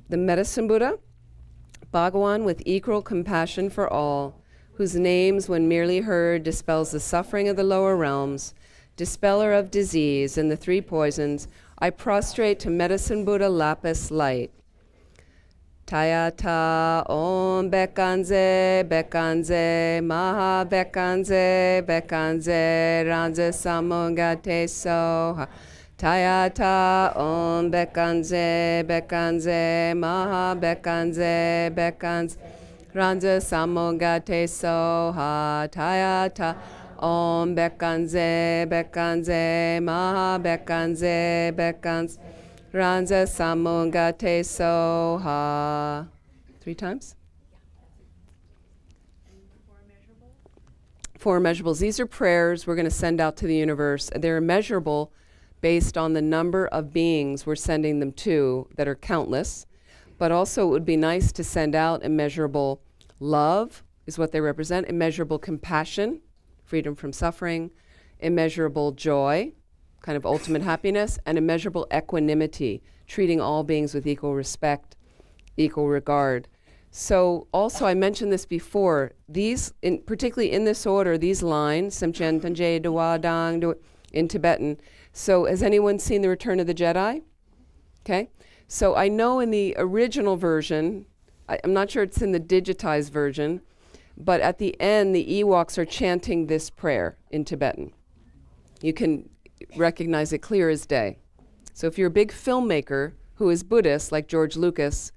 The Medicine Buddha, Bhagawan with equal compassion for all, whose names, when merely heard, dispels the suffering of the lower realms, dispeller of disease and the three poisons, I prostrate to Medicine Buddha Lapis light. Tayata Om Bekanze Bekanze Maha Bekanze Bekanze Ranza Samongate Soha Tayata Om Bekanze Bekanze Maha Bekanze Bekanze Ranza Samongate Soha Tayata Om Bekanze Bekanze Maha Bekanze Bekanze Ranza Samungate Soha. 3 times. 4 immeasurables. These are prayers we're going to send out to the universe. They're immeasurable based on the number of beings we're sending them to that are countless. But also it would be nice to send out immeasurable love, is what they represent, immeasurable compassion, freedom from suffering, immeasurable joy, kind of ultimate happiness, and immeasurable equanimity, treating all beings with equal respect, equal regard. So also, I mentioned this before, these, particularly in this order, these lines, Samchen Tanje Dwa Dang, in Tibetan. So has anyone seen The Return of the Jedi? Okay. So I know in the original version, I'm not sure it's in the digitized version, but at the end, the Ewoks are chanting this prayer in Tibetan. You can recognize it clear as day. So if you're a big filmmaker who is Buddhist, like George Lucas,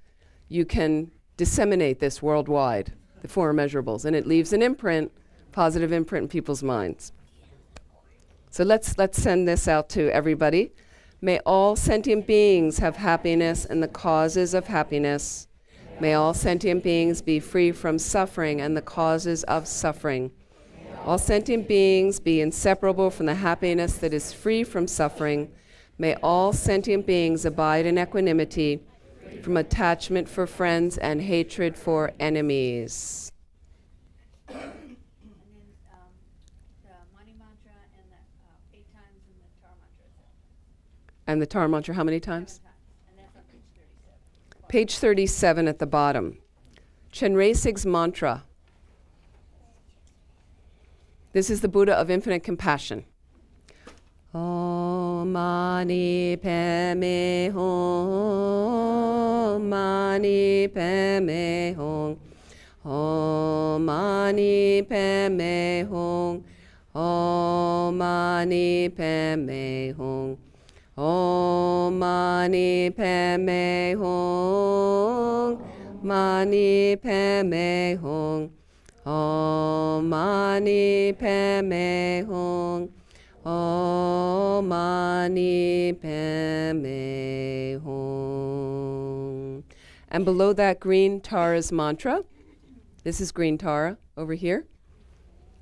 you can disseminate this worldwide, the 4 immeasurables, and it leaves an imprint, positive imprint in people's minds. So let's send this out to everybody. May all sentient beings have happiness and the causes of happiness. May all sentient beings be free from suffering and the causes of suffering. All sentient beings be inseparable from the happiness that is free from suffering. May all sentient beings abide in equanimity from attachment for friends and hatred for enemies. And then the Mani Mantra and the 8 times in the Tar Mantra. And the Tar Mantra, how many times? 7 times. And that's on page 37. Page 37 at the bottom. Chenresig's mantra. This is the Buddha of infinite compassion. Om Mani Padme Hum, Mani Padme Hum, Om Mani Padme Hum, Om Mani Padme Hum, Om Mani Padme Hum, Mani Padme Hum. Om Mani Padme Hum, Om Mani Padme Hum. And below that green Tara's mantra, this is green Tara over here.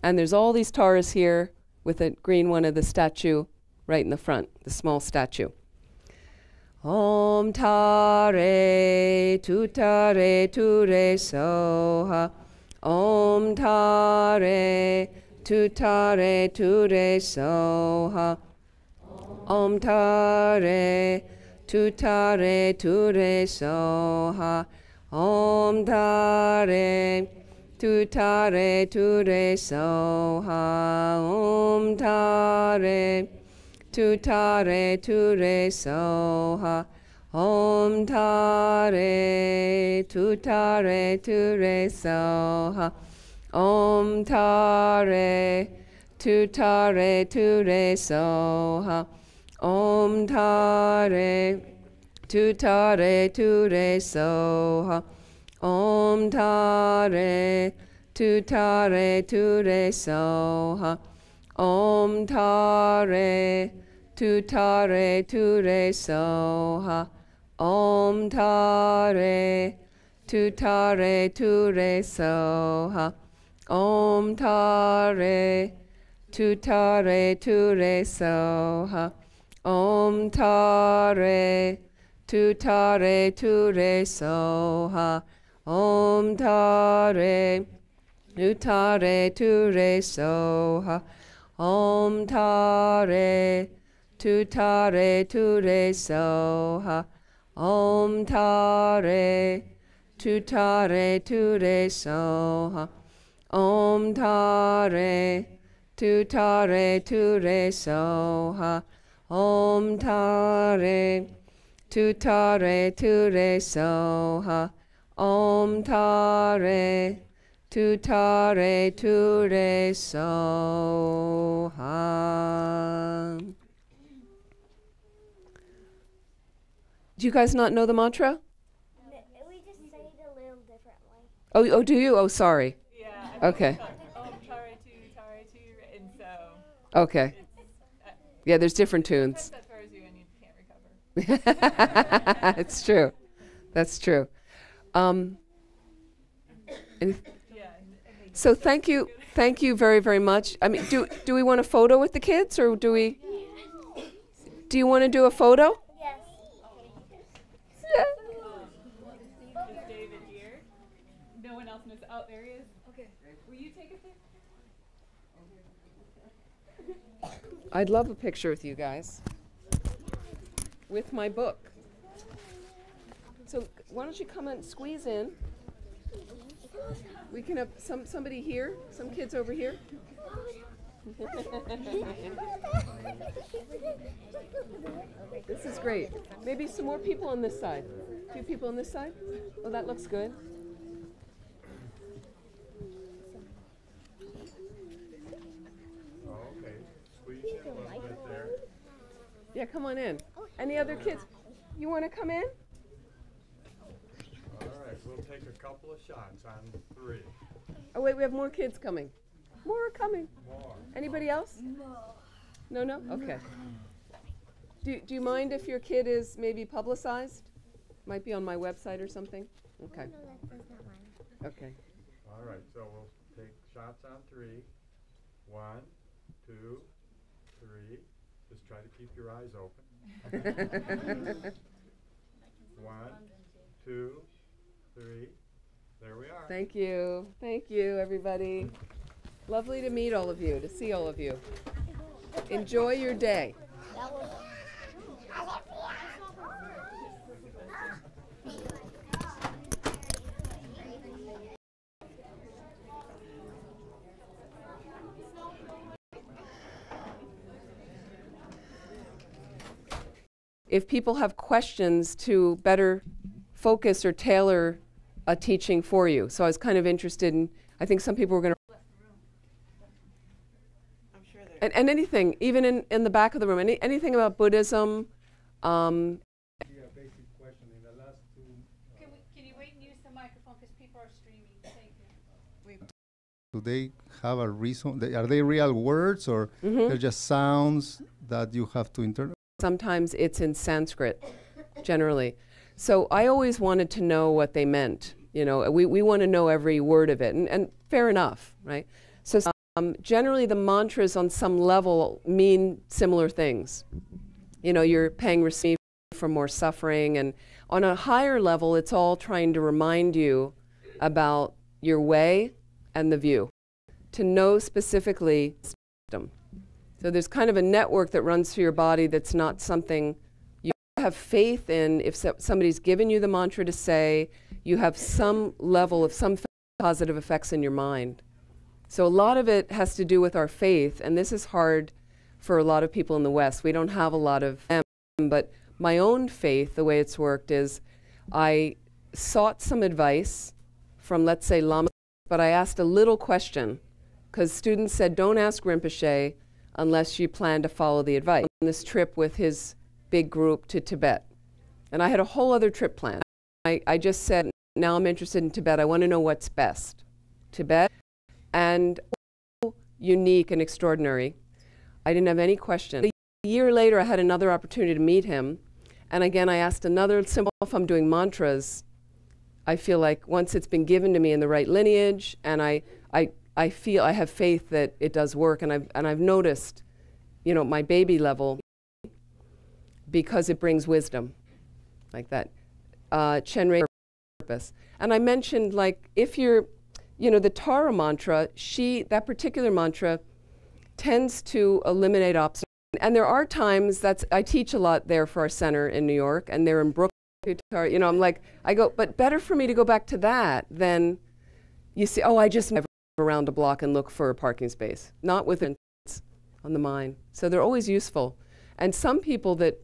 And there's all these Taras here with a green one of the statue right in the front, the small statue. Om Tare, Tutare, Ture Soha. Om Tare, Tutare, Ture Soha. Om Tare, Tutare, Ture Soha. Om Tare, Tutare, Ture Soha. Om Tare, Tutare, Ture Soha. Om Tare, Tutare, Ture Soha. Om Tare, Tutare, Ture Soha. Om Tare, Tutare, Ture Soha. Om Tare Tu Tare Ture Soha. Om Tare Tu Tare Ture Soha. Om Tare Tu Tare Ture Soha. Om Tare Tu Tare Ture Soha. Om Tare Tu Tare Ture Soha. Om Tare Tu Tare Ture Soha. Om Tare Tu Tare Ture Soha. Om Tare Tu Tare Ture Soha. Om Tare Tu Tare Ture Soha. Om Tare Tu Tare Ture Soha. Om Tare Tu Tare Ture Soha. Do you guys not know the mantra? We just say it a little differently. Oh, do you? Oh, sorry. Yeah. Okay. Om Tare Tu, and so. Okay. Yeah, there's different tunes. That throws you and you can't recover. It's true. That's true. So thank you very, very much. I mean, do we want a photo with the kids, or do we? Do you want to do a photo? Yes. Yeah. Is David here? No one else knows. Oh, there he is. Okay. Will you take a picture? I'd love a picture with you guys. With my book. So why don't you come and squeeze in? We can have somebody here, some kids over here. This is great. Maybe some more people on this side. A few people on this side. Oh, that looks good. Okay, squeeze in a little bit there. Yeah, come on in. Any other kids? You want to come in? All right, we'll take a couple of shots on 3. Oh, wait, we have more kids coming. More are coming. More. Anybody else? No? No? Okay. Do you mind if your kid is maybe publicized? Might be on my website or something? Okay. Okay. All right, so we'll take shots on 3. 1, 2, 3. Just try to keep your eyes open. 1, 2, 3. There we are. Thank you. Thank you, everybody. Lovely to meet all of you, to see all of you. Enjoy your day. If people have questions to better focus or tailor a teaching for you. So I was kind of interested in, I think some people were going to, and anything, even in the back of the room, anything about Buddhism. Basic question in the last 2. Can you wait and use the microphone because people are streaming? Thank you. Do they have a reason? Are they real words, or they're just sounds that you have to interpret? Sometimes it's in Sanskrit, generally. So I always wanted to know what they meant. You know, we want to know every word of it, and fair enough, right? So generally the mantras on some level mean similar things. You know, you're paying receive for more suffering, and on a higher level, it's all trying to remind you about your way and the view, to know specifically system. So there's kind of a network that runs through your body that's not something you have faith in. If somebody's given you the mantra to say, you have some level of some positive effects in your mind. So a lot of it has to do with our faith, and this is hard for a lot of people in the West. We don't have a lot of them, but my own faith, the way it's worked is I sought some advice from, let's say, Lama, but I asked a little question, because students said, don't ask Rinpoche unless you plan to follow the advice. On this trip with his big group to Tibet. And I had a whole other trip planned. I just said, now I'm interested in Tibet. I want to know what's best. Tibet, and unique and extraordinary. I didn't have any question. A year later, I had another opportunity to meet him. And again, I asked another simple, if I'm doing mantras, I feel like once it's been given to me in the right lineage, and I feel I have faith that it does work, and I've noticed, you know, my baby level, because it brings wisdom, like that. Chenrei purpose. And I mentioned, like, if you're, you know, the Tara mantra, that particular mantra tends to eliminate obstacles. And there are times I teach a lot there for our center in New York, and they're in Brooklyn. You know, I'm like, I go, but better for me to go back to that than you see, oh, I just drive around a block and look for a parking space. Not with it on the mind. So they're always useful. And some people that,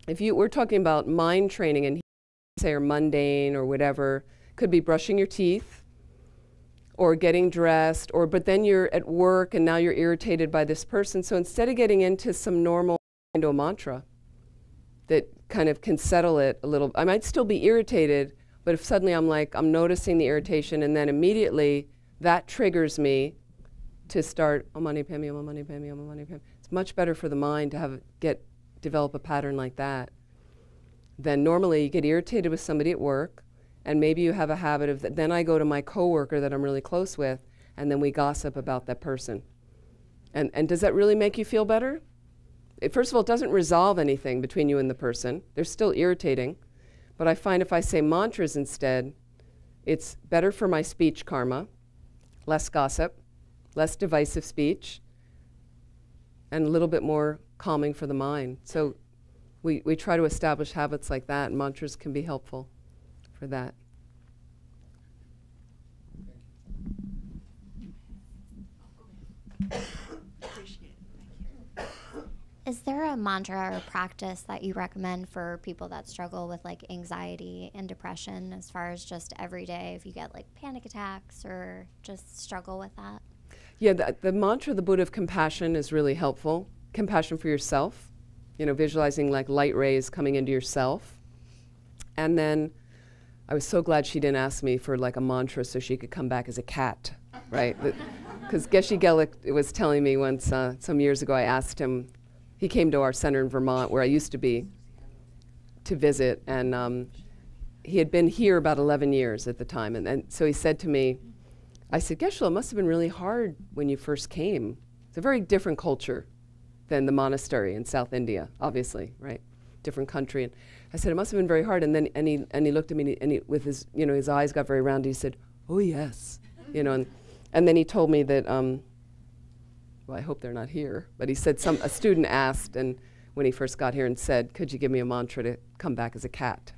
we're talking about mind training and say are mundane or whatever, could be brushing your teeth or getting dressed, but then you're at work and now you're irritated by this person. So instead of getting into some normal into a mantra that kind of can settle it a little, I might still be irritated, but if suddenly I'm noticing the irritation, and then immediately that triggers me to start Om Mani Padme, Om Mani Padme, Om Mani Padme. It's much better for the mind to develop a pattern like that than normally you get irritated with somebody at work, and maybe you have a habit of then I go to my coworker that I'm really close with, and then we gossip about that person. And does that really make you feel better? First of all, it doesn't resolve anything between you and the person. They're still irritating. But I find if I say mantras instead, it's better for my speech karma, less gossip, less divisive speech, and a little bit more calming for the mind. So we try to establish habits like that, and mantras can be helpful for that. Is there a mantra or practice that you recommend for people that struggle with like anxiety and depression, as far as just every day if you get like panic attacks or just struggle with that? Yeah, the mantra, the Buddha of compassion, is really helpful. Compassion for yourself, you know, visualizing like light rays coming into yourself. And then I was so glad she didn't ask me for like a mantra so she could come back as a cat, right? Because Geshe Gelik was telling me once, some years ago, I asked him, he came to our center in Vermont, where I used to be, to visit, and he had been here about 11 years at the time, and so he said to me, I said, Geshe, it must have been really hard when you first came. It's a very different culture than the monastery in South India, obviously, right? Different country. And I said, it must have been very hard. And then he looked at me, and he, with his, you know, his eyes got very round. He said, oh yes, you know. And then he told me that, well, I hope they're not here, but he said a student asked, and when he first got here, and said, could you give me a mantra to come back as a cat?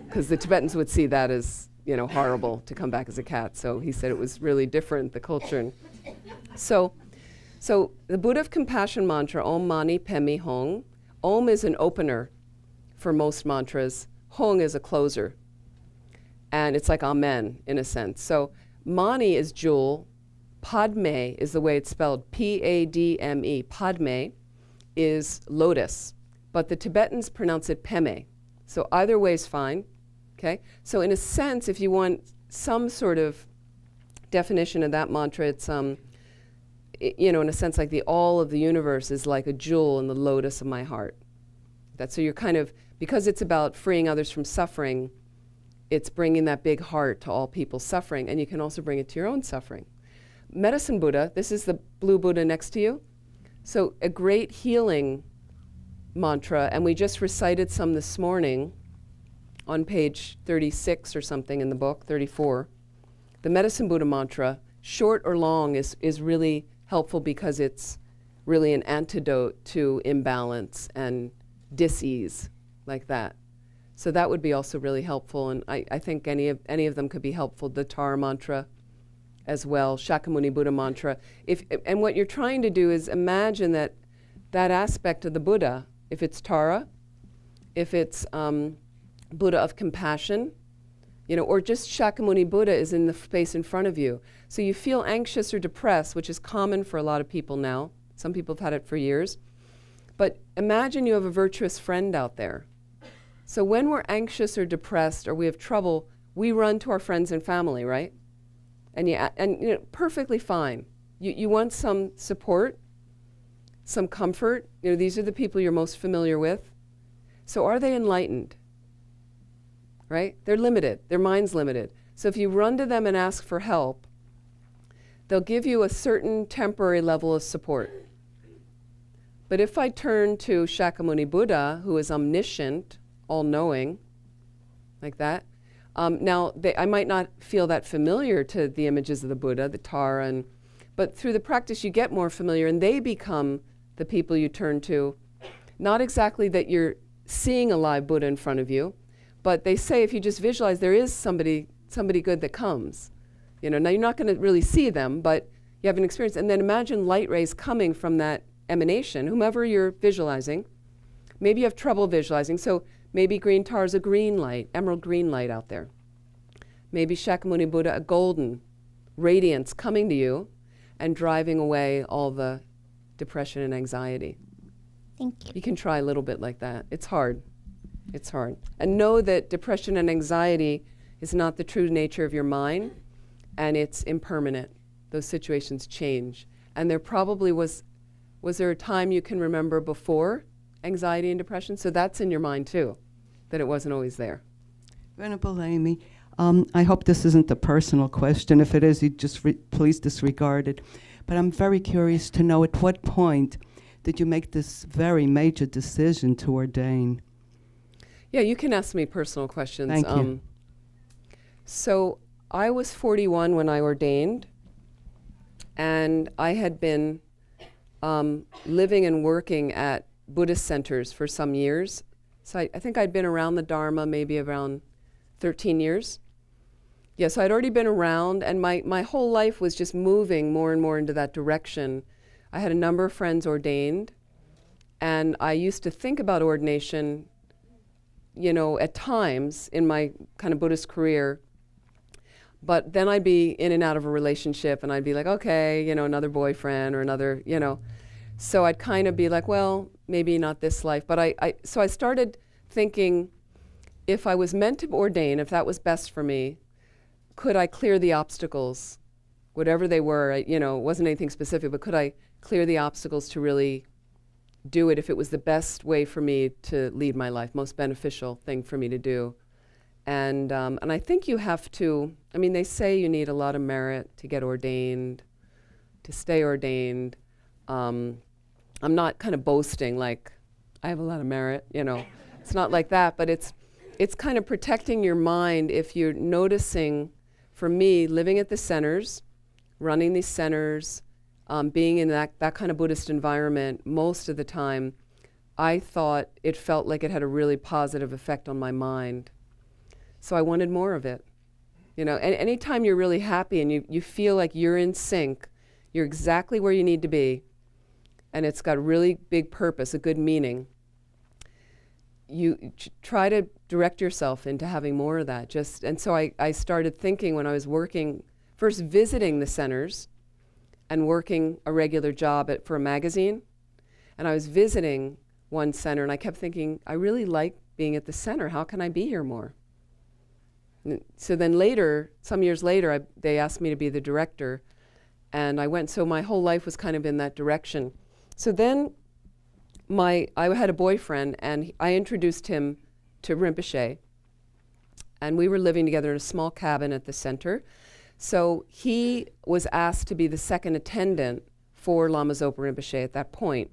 Because the Tibetans would see that as, you know, horrible to come back as a cat. So he said it was really different, the culture. And so the Buddha of Compassion mantra, Om Mani Padme Hung. Om is an opener for most mantras. Hung is a closer. And it's like Amen, in a sense. So Mani is jewel. Padme is the way it's spelled, P-A-D-M-E. Padme is lotus, but the Tibetans pronounce it Peme. So either way is fine, okay? So in a sense, if you want some sort of definition of that mantra, it's, you know, in a sense like the all of the universe is like a jewel in the lotus of my heart. So you're kind of, because it's about freeing others from suffering, it's bringing that big heart to all people suffering, and you can also bring it to your own suffering. Medicine Buddha, this is the blue Buddha next to you. So a great healing mantra, and we just recited some this morning on page 36 or something in the book, 34. The Medicine Buddha mantra, short or long, is really helpful because it's really an antidote to imbalance and dis-ease, like that. So that would be also really helpful, and I think any of them could be helpful. The Tara mantra as well, Shakyamuni Buddha mantra. And what you're trying to do is imagine that aspect of the Buddha, if it's Tara, if it's Buddha of compassion, you know, or just Shakyamuni Buddha is in the space in front of you. So you feel anxious or depressed, which is common for a lot of people now. Some people have had it for years. But imagine you have a virtuous friend out there. So when we're anxious or depressed or we have trouble, we run to our friends and family, right? And you know, perfectly fine. You want some support, some comfort. You know, these are the people you're most familiar with. So are they enlightened? Right? They're limited. Their mind's limited. So if you run to them and ask for help, they'll give you a certain temporary level of support. But if I turn to Shakyamuni Buddha, who is omniscient, all-knowing, like that, now I might not feel that familiar to the images of the Buddha, the Tara, but through the practice you get more familiar, and they become the people you turn to. Not exactly that you're seeing a live Buddha in front of you, but they say if you just visualize there is somebody good that comes. You know, now you're not going to really see them, but you have an experience. And then imagine light rays coming from that emanation, whomever you're visualizing. Maybe you have trouble visualizing, so maybe green tar is a green light, emerald green light out there. Maybe Shakyamuni Buddha, a golden radiance coming to you and driving away all the depression and anxiety. Thank you. You can try a little bit like that. It's hard. It's hard. And know that depression and anxiety is not the true nature of your mind, and it's impermanent. Those situations change. And there probably was there a time you can remember before anxiety and depression? So that's in your mind too, that it wasn't always there. Venerable Amy, I hope this isn't a personal question. If it is, you just please disregard it. But I'm very curious to know at what point did you make this very major decision to ordain? Yeah, you can ask me personal questions. Thank you. So I was 41 when I ordained, and I had been living and working at Buddhist centers for some years. So I think I'd been around the Dharma maybe around 13 years. Yeah, so I'd already been around, and my whole life was just moving more and more into that direction. I had a number of friends ordained, and I used to think about ordination, you know, at times in my kind of Buddhist career. But then I'd be in and out of a relationship, and I'd be like, okay, you know, another boyfriend or another, you know. So I'd kind of be like, well, maybe not this life. But so I started thinking, if I was meant to ordain, if that was best for me, could I clear the obstacles, whatever they were? You know, it wasn't anything specific, but could I clear the obstacles to really do it if it was the best way for me to lead my life, most beneficial thing for me to do? And I think you have to, I mean, they say you need a lot of merit to get ordained, to stay ordained. I'm not kind of boasting like, I have a lot of merit, you know. It's not like that, but it's kind of protecting your mind if you're noticing, for me, living at the centers, running these centers, being in that kind of Buddhist environment most of the time, I thought it felt like it had a really positive effect on my mind. So I wanted more of it. You know, and anytime you're really happy and you feel like you're in sync, you're exactly where you need to be, and it's got a really big purpose, a good meaning, you try to direct yourself into having more of that. And so I started thinking when I was working, first visiting the centers and working a regular job for a magazine, and I was visiting one center, and I kept thinking, I really like being at the center. How can I be here more? So then later, some years later, they asked me to be the director, and I went, so my whole life was kind of in that direction. So then I had a boyfriend, and I introduced him to Rinpoche, and we were living together in a small cabin at the center. So he was asked to be the second attendant for Lama Zopa Rinpoche at that point,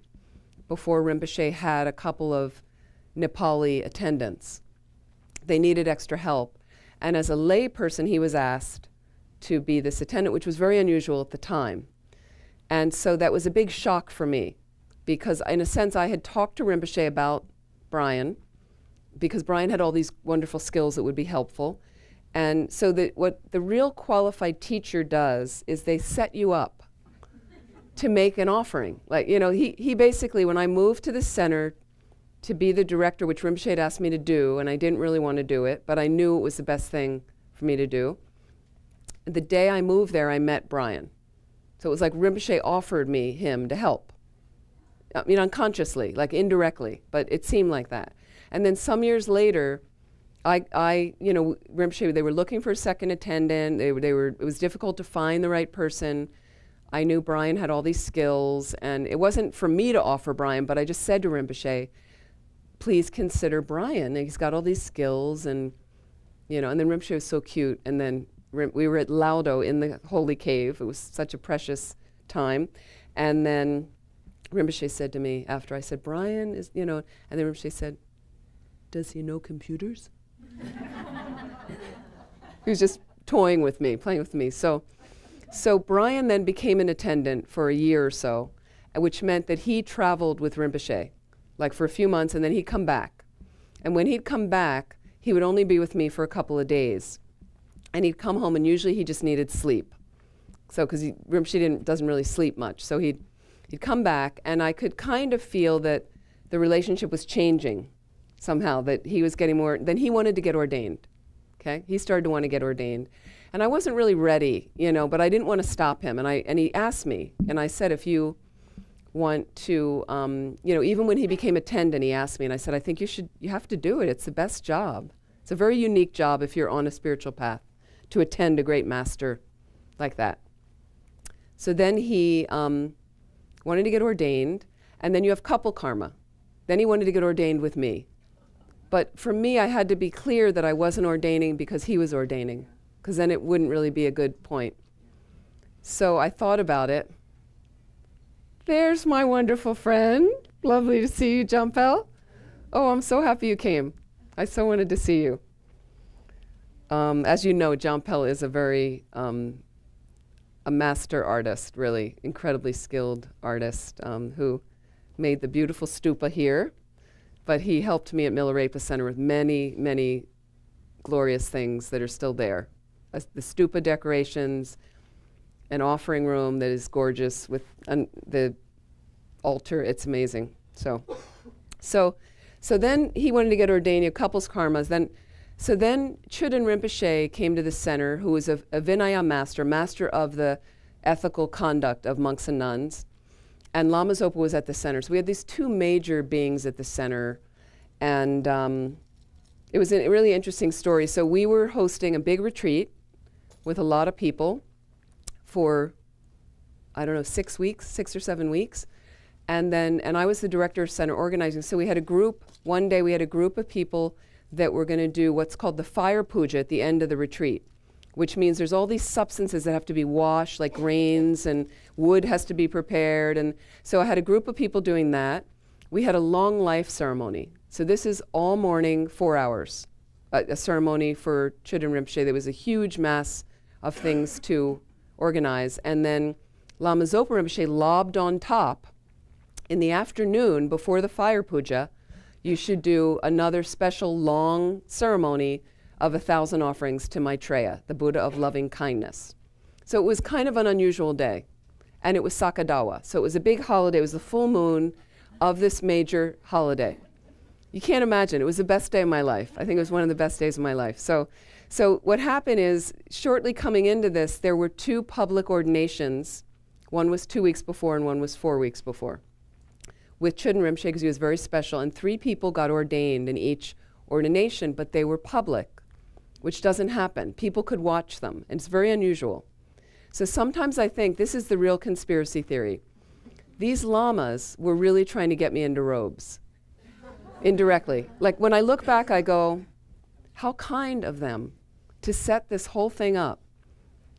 before Rinpoche had a couple of Nepali attendants. They needed extra help. And as a lay person, he was asked to be this attendant, which was very unusual at the time. And so that was a big shock for me, because in a sense I had talked to Rinpoche about Brian, because Brian had all these wonderful skills that would be helpful. And so what the real qualified teacher does is they set you up to make an offering. Like, you know, he basically, when I moved to the center to be the director, which Rinpoche had asked me to do, and I didn't really want to do it, but I knew it was the best thing for me to do. The day I moved there, I met Brian. So it was like Rinpoche offered me him to help. I mean, unconsciously, like indirectly, but it seemed like that. And then some years later, Rinpoche, they were looking for a second attendant. It was difficult to find the right person. I knew Brian had all these skills, and it wasn't for me to offer Brian, but I just said to Rinpoche, please consider Brian. He's got all these skills, and and then Rinpoche was so cute. And then we were at Laudo in the holy cave. It was such a precious time. And then Rinpoche said to me after I said, Brian is, and then Rinpoche said, does he know computers? He was just toying with me, playing with me. So Brian then became an attendant for a year or so, which meant that he traveled with Rinpoche, like for a few months, and then he'd come back. And when he'd come back, he would only be with me for a couple of days. And he'd come home, and usually he just needed sleep. So, because Rinpoche doesn't really sleep much. So he'd come back, and I could kind of feel that the relationship was changing somehow, that he was getting more, then he wanted to get ordained. Okay? He started to want to get ordained. And I wasn't really ready, but I didn't want to stop him. And he asked me, and I said, if you want to, even when he became attendant, he asked me, and I said, I think you have to do it. It's the best job. It's a very unique job if you're on a spiritual path, to attend a great master like that. So then he wanted to get ordained, and then you have couple karma. Then he wanted to get ordained with me. But for me, I had to be clear that I wasn't ordaining because he was ordaining, because then it wouldn't really be a good point. So I thought about it. There's my wonderful friend. Lovely to see you, Jampel. Oh, I'm so happy you came. I so wanted to see you. As you know, Jampel is a very, a master artist, really, incredibly skilled artist who made the beautiful stupa here. But he helped me at Milarepa Center with many, many glorious things that are still there. The stupa decorations, an offering room that is gorgeous with the altar. It's amazing. So then he wanted to get ordained, couples karmas. So then Chöden Rinpoche came to the center, who was a Vinaya master of the ethical conduct of monks and nuns. And Lama Zopa was at the center. So we had these two major beings at the center. And it was a really interesting story. So we were hosting a big retreat with a lot of people for, I don't know, 6 or 7 weeks. And I was the director of center organizing. So we had a group, one day we had a group of people that were going to do what's called the fire puja at the end of the retreat, which means there's all these substances that have to be washed, like grains, and wood has to be prepared. And so I had a group of people doing that. We had a long life ceremony. So this is all morning, 4 hours, a ceremony for Chöden Rinpoche. There was a huge mass of things to organize. And then Lama Zopa Rinpoche lobbed on top. In the afternoon, before the fire puja, you should do another special long ceremony of 1,000 offerings to Maitreya, the Buddha of loving kindness. So it was kind of an unusual day. And it was Sakadawa. So it was a big holiday. It was the full moon of this major holiday. You can't imagine. It was the best day of my life. I think it was one of the best days of my life. So what happened is, shortly coming into this, there were 2 public ordinations. One was 2 weeks before and one was 4 weeks before, with Chöden Rinpoche, because he was very special. And 3 people got ordained in each ordination, but they were public, which doesn't happen. People could watch them, and it's very unusual. So sometimes I think this is the real conspiracy theory. These lamas were really trying to get me into robes, indirectly. Like when I look back, I go, how kind of them to set this whole thing up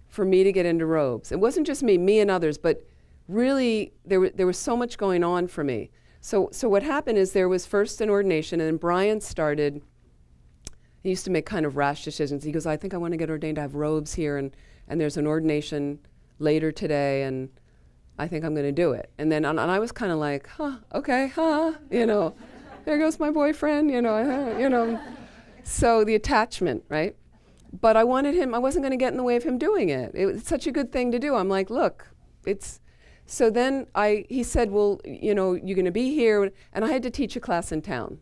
for me to get into robes. It wasn't just me and others, but really there was so much going on for me. So what happened is there was first an ordination, and then Brian started. He used to make kind of rash decisions. He goes, I think I want to get ordained. I have robes here, and there's an ordination later today, and I think I'm going to do it. And then and I was kind of like, okay, there goes my boyfriend, So the attachment, right? But I wanted him, I wasn't going to get in the way of him doing it. It was such a good thing to do. I'm like, look, so then he said, well, you're going to be here. And I had to teach a class in town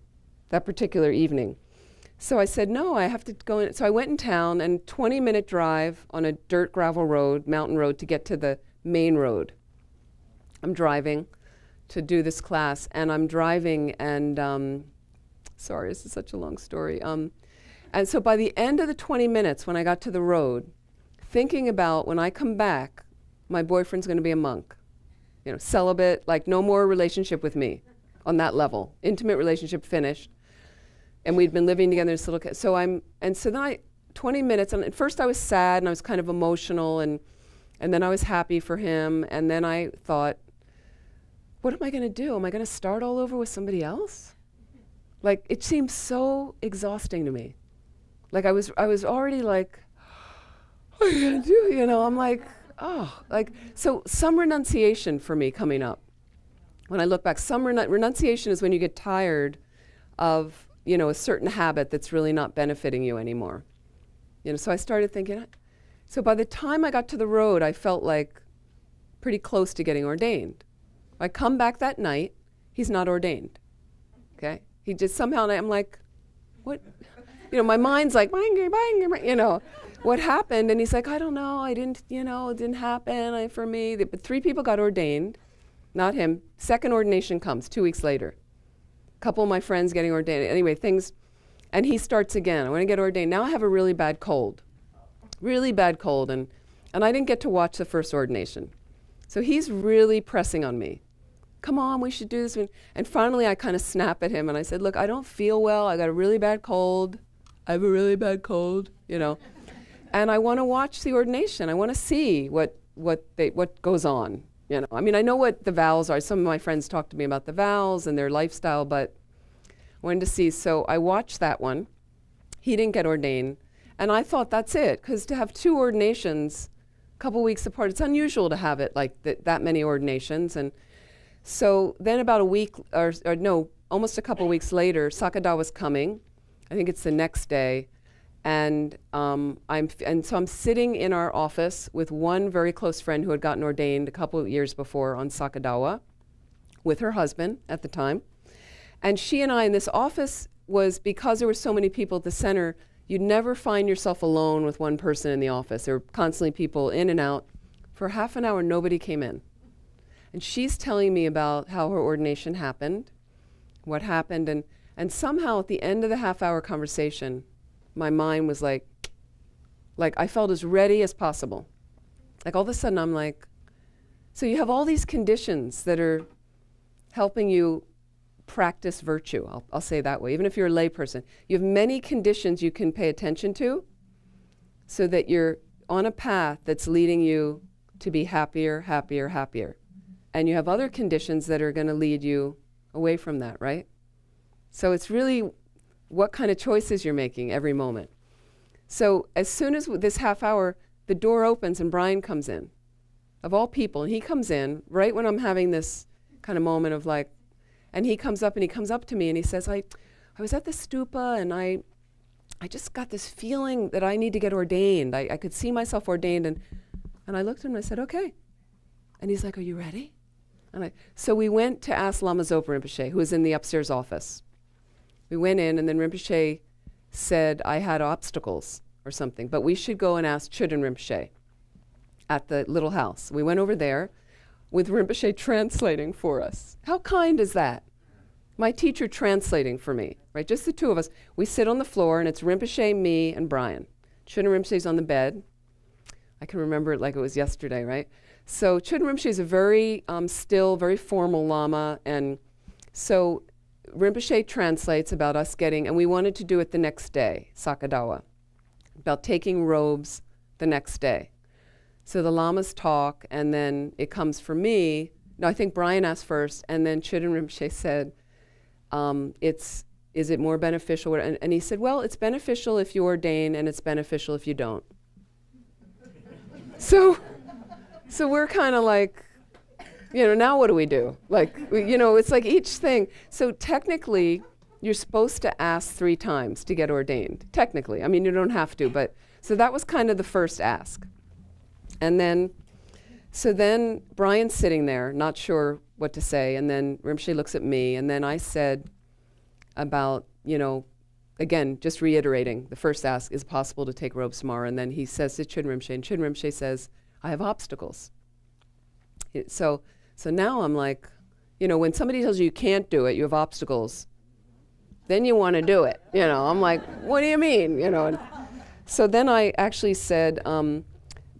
that particular evening. So I said, no, I have to go in. So I went in town, and 20-minute drive on a dirt gravel road, mountain road, to get to the main road. I'm driving to do this class, and I'm driving, and sorry, this is such a long story. And so by the end of the 20 minutes, when I got to the road, thinking about when I come back, my boyfriend's going to be a monk, you know, celibate, like no more relationship with me on that level. Intimate relationship finished. And we'd been living together in this little, so then 20 minutes, and at first I was sad and I was kind of emotional, and then I was happy for him, and then I thought, what am I going to do? Am I going to start all over with somebody else? Like, it seemed so exhausting to me. Like, I was already like, what are you going to do? You know, I'm like, oh, like, so some renunciation for me coming up. When I look back, some renunciation is when you get tired of, you know, a certain habit that's really not benefiting you anymore. You know, so I started thinking, so by the time I got to the road, I felt like pretty close to getting ordained. I come back that night, he's not ordained, okay? He just somehow, I'm like, what? You know, my mind's like, you know, what happened? And he's like, I don't know, I didn't, you know, it didn't happen for me. But 3 people got ordained, not him. Second ordination comes 2 weeks later. A couple of my friends getting ordained. Anyway, and he starts again. I want to get ordained. Now I have a really bad cold, and I didn't get to watch the first ordination. So he's really pressing on me. Come on, we should do this. And finally I kind of snap at him and I said, look, I don't feel well. I got a really bad cold. I have a really bad cold, you know. And I want to watch the ordination. I want to see what goes on, you know. I mean, I know what the vows are. Some of my friends talked to me about the vows and their lifestyle, but I wanted to see. So I watched that one. He didn't get ordained. And I thought that's it, because to have 2 ordinations a couple weeks apart, it's unusual to have it like that many ordinations. And so then about a week, or no, almost a couple weeks later, Sakada was coming. I think it's the next day. And so I'm sitting in our office with one very close friend who had gotten ordained a couple of years before on Sakadawa with her husband at the time. And she and I in this office was, because there were so many people at the center, you'd never find yourself alone with one person in the office. There were constantly people in and out. For half an hour, nobody came in. And she's telling me about how her ordination happened, what happened, and somehow at the end of the half-hour conversation, my mind was like I felt as ready as possible. Like all of a sudden I'm like, so you have all these conditions that are helping you practice virtue, I'll say that way, even if you're a layperson. You have many conditions you can pay attention to so that you're on a path that's leading you to be happier, happier, happier. And you have other conditions that are going to lead you away from that, right? So it's really what kind of choices you're making every moment. So as soon as this half hour, the door opens and Brian comes in, of all people. And he comes in right when I'm having this kind of moment of like, and he comes up to me and he says, I was at the stupa and I just got this feeling that I need to get ordained. I could see myself ordained. And I looked at him and I said, okay. And he's like, are you ready? So we went to ask Lama Zopa Rinpoche, who was in the upstairs office. We went in, and then Rinpoche said I had obstacles or something, but we should go and ask Chudin Rinpoche at the little house. We went over there with Rinpoche translating for us. How kind is that? My teacher translating for me, right? Just the 2 of us. We sit on the floor, and it's Rinpoche, me, and Brian. Chudin Rinpoche's on the bed. I can remember it like it was yesterday, right? So Chudin Rinpoche is a very still, very formal Lama, and so Rinpoche translates about us getting, and we wanted to do it the next day, Sakadawa, about taking robes the next day. So the Lamas talk, and then it comes for me. No, I think Brian asked first, and then Chudin Rinpoche said, is it more beneficial? And he said, well, it's beneficial if you ordain, and it's beneficial if you don't. So we're kind of like, you know, now what do we do? Like, you know, it's like each thing. So technically, you're supposed to ask 3 times to get ordained. Technically. I mean, you don't have to, but so that was kind of the first ask. And then, so then Brian's sitting there, not sure what to say, and then Rinpoche looks at me, and then I said about, you know, again, just reiterating, the first ask, is it possible to take robes tomorrow? And then he says to Chudin Rinpoche, and Chudin Rinpoche says, I have obstacles. So now I'm like, you know, when somebody tells you you can't do it, you have obstacles, then you want to do it. You know, I'm like, what do you mean? You know, and so then I actually said,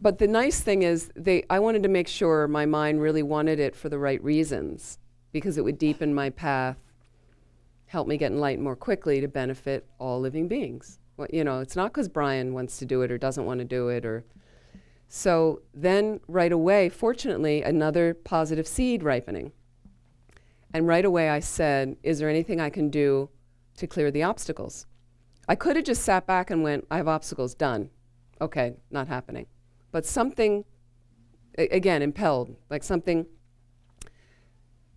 but the nice thing is I wanted to make sure my mind really wanted it for the right reasons, because it would deepen my path, help me get enlightened more quickly to benefit all living beings. Well, you know, it's not because Brian wants to do it or doesn't want to do it, or so then right away, fortunately, another positive seed ripening. And right away I said, is there anything I can do to clear the obstacles? I could have just sat back and went, I have obstacles, done. Okay, not happening. But something, again, impelled, like something,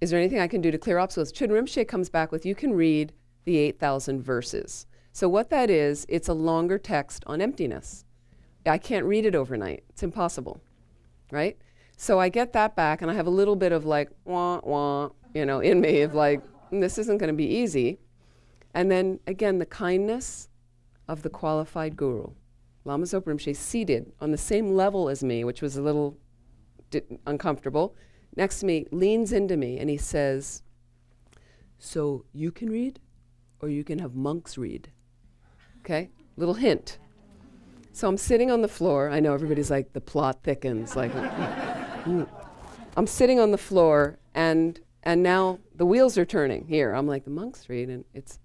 is there anything I can do to clear obstacles? Chöden Rinpoche comes back with, you can read the 8,000 verses. So what that is, it's a longer text on emptiness. I can't read it overnight. It's impossible, right? So I get that back, and I have a little bit of like, wah, wah, you know, in me of like, this isn't going to be easy. And then, again, the kindness of the qualified guru. Lama Zopa Rinpoche seated on the same level as me, which was a little uncomfortable, next to me, leans into me, and he says, so you can read, or you can have monks read. Okay? Little hint. So I'm sitting on the floor. I know everybody's like, the plot thickens. Like, I'm sitting on the floor, and now the wheels are turning here. I'm like, the monks read, and it's,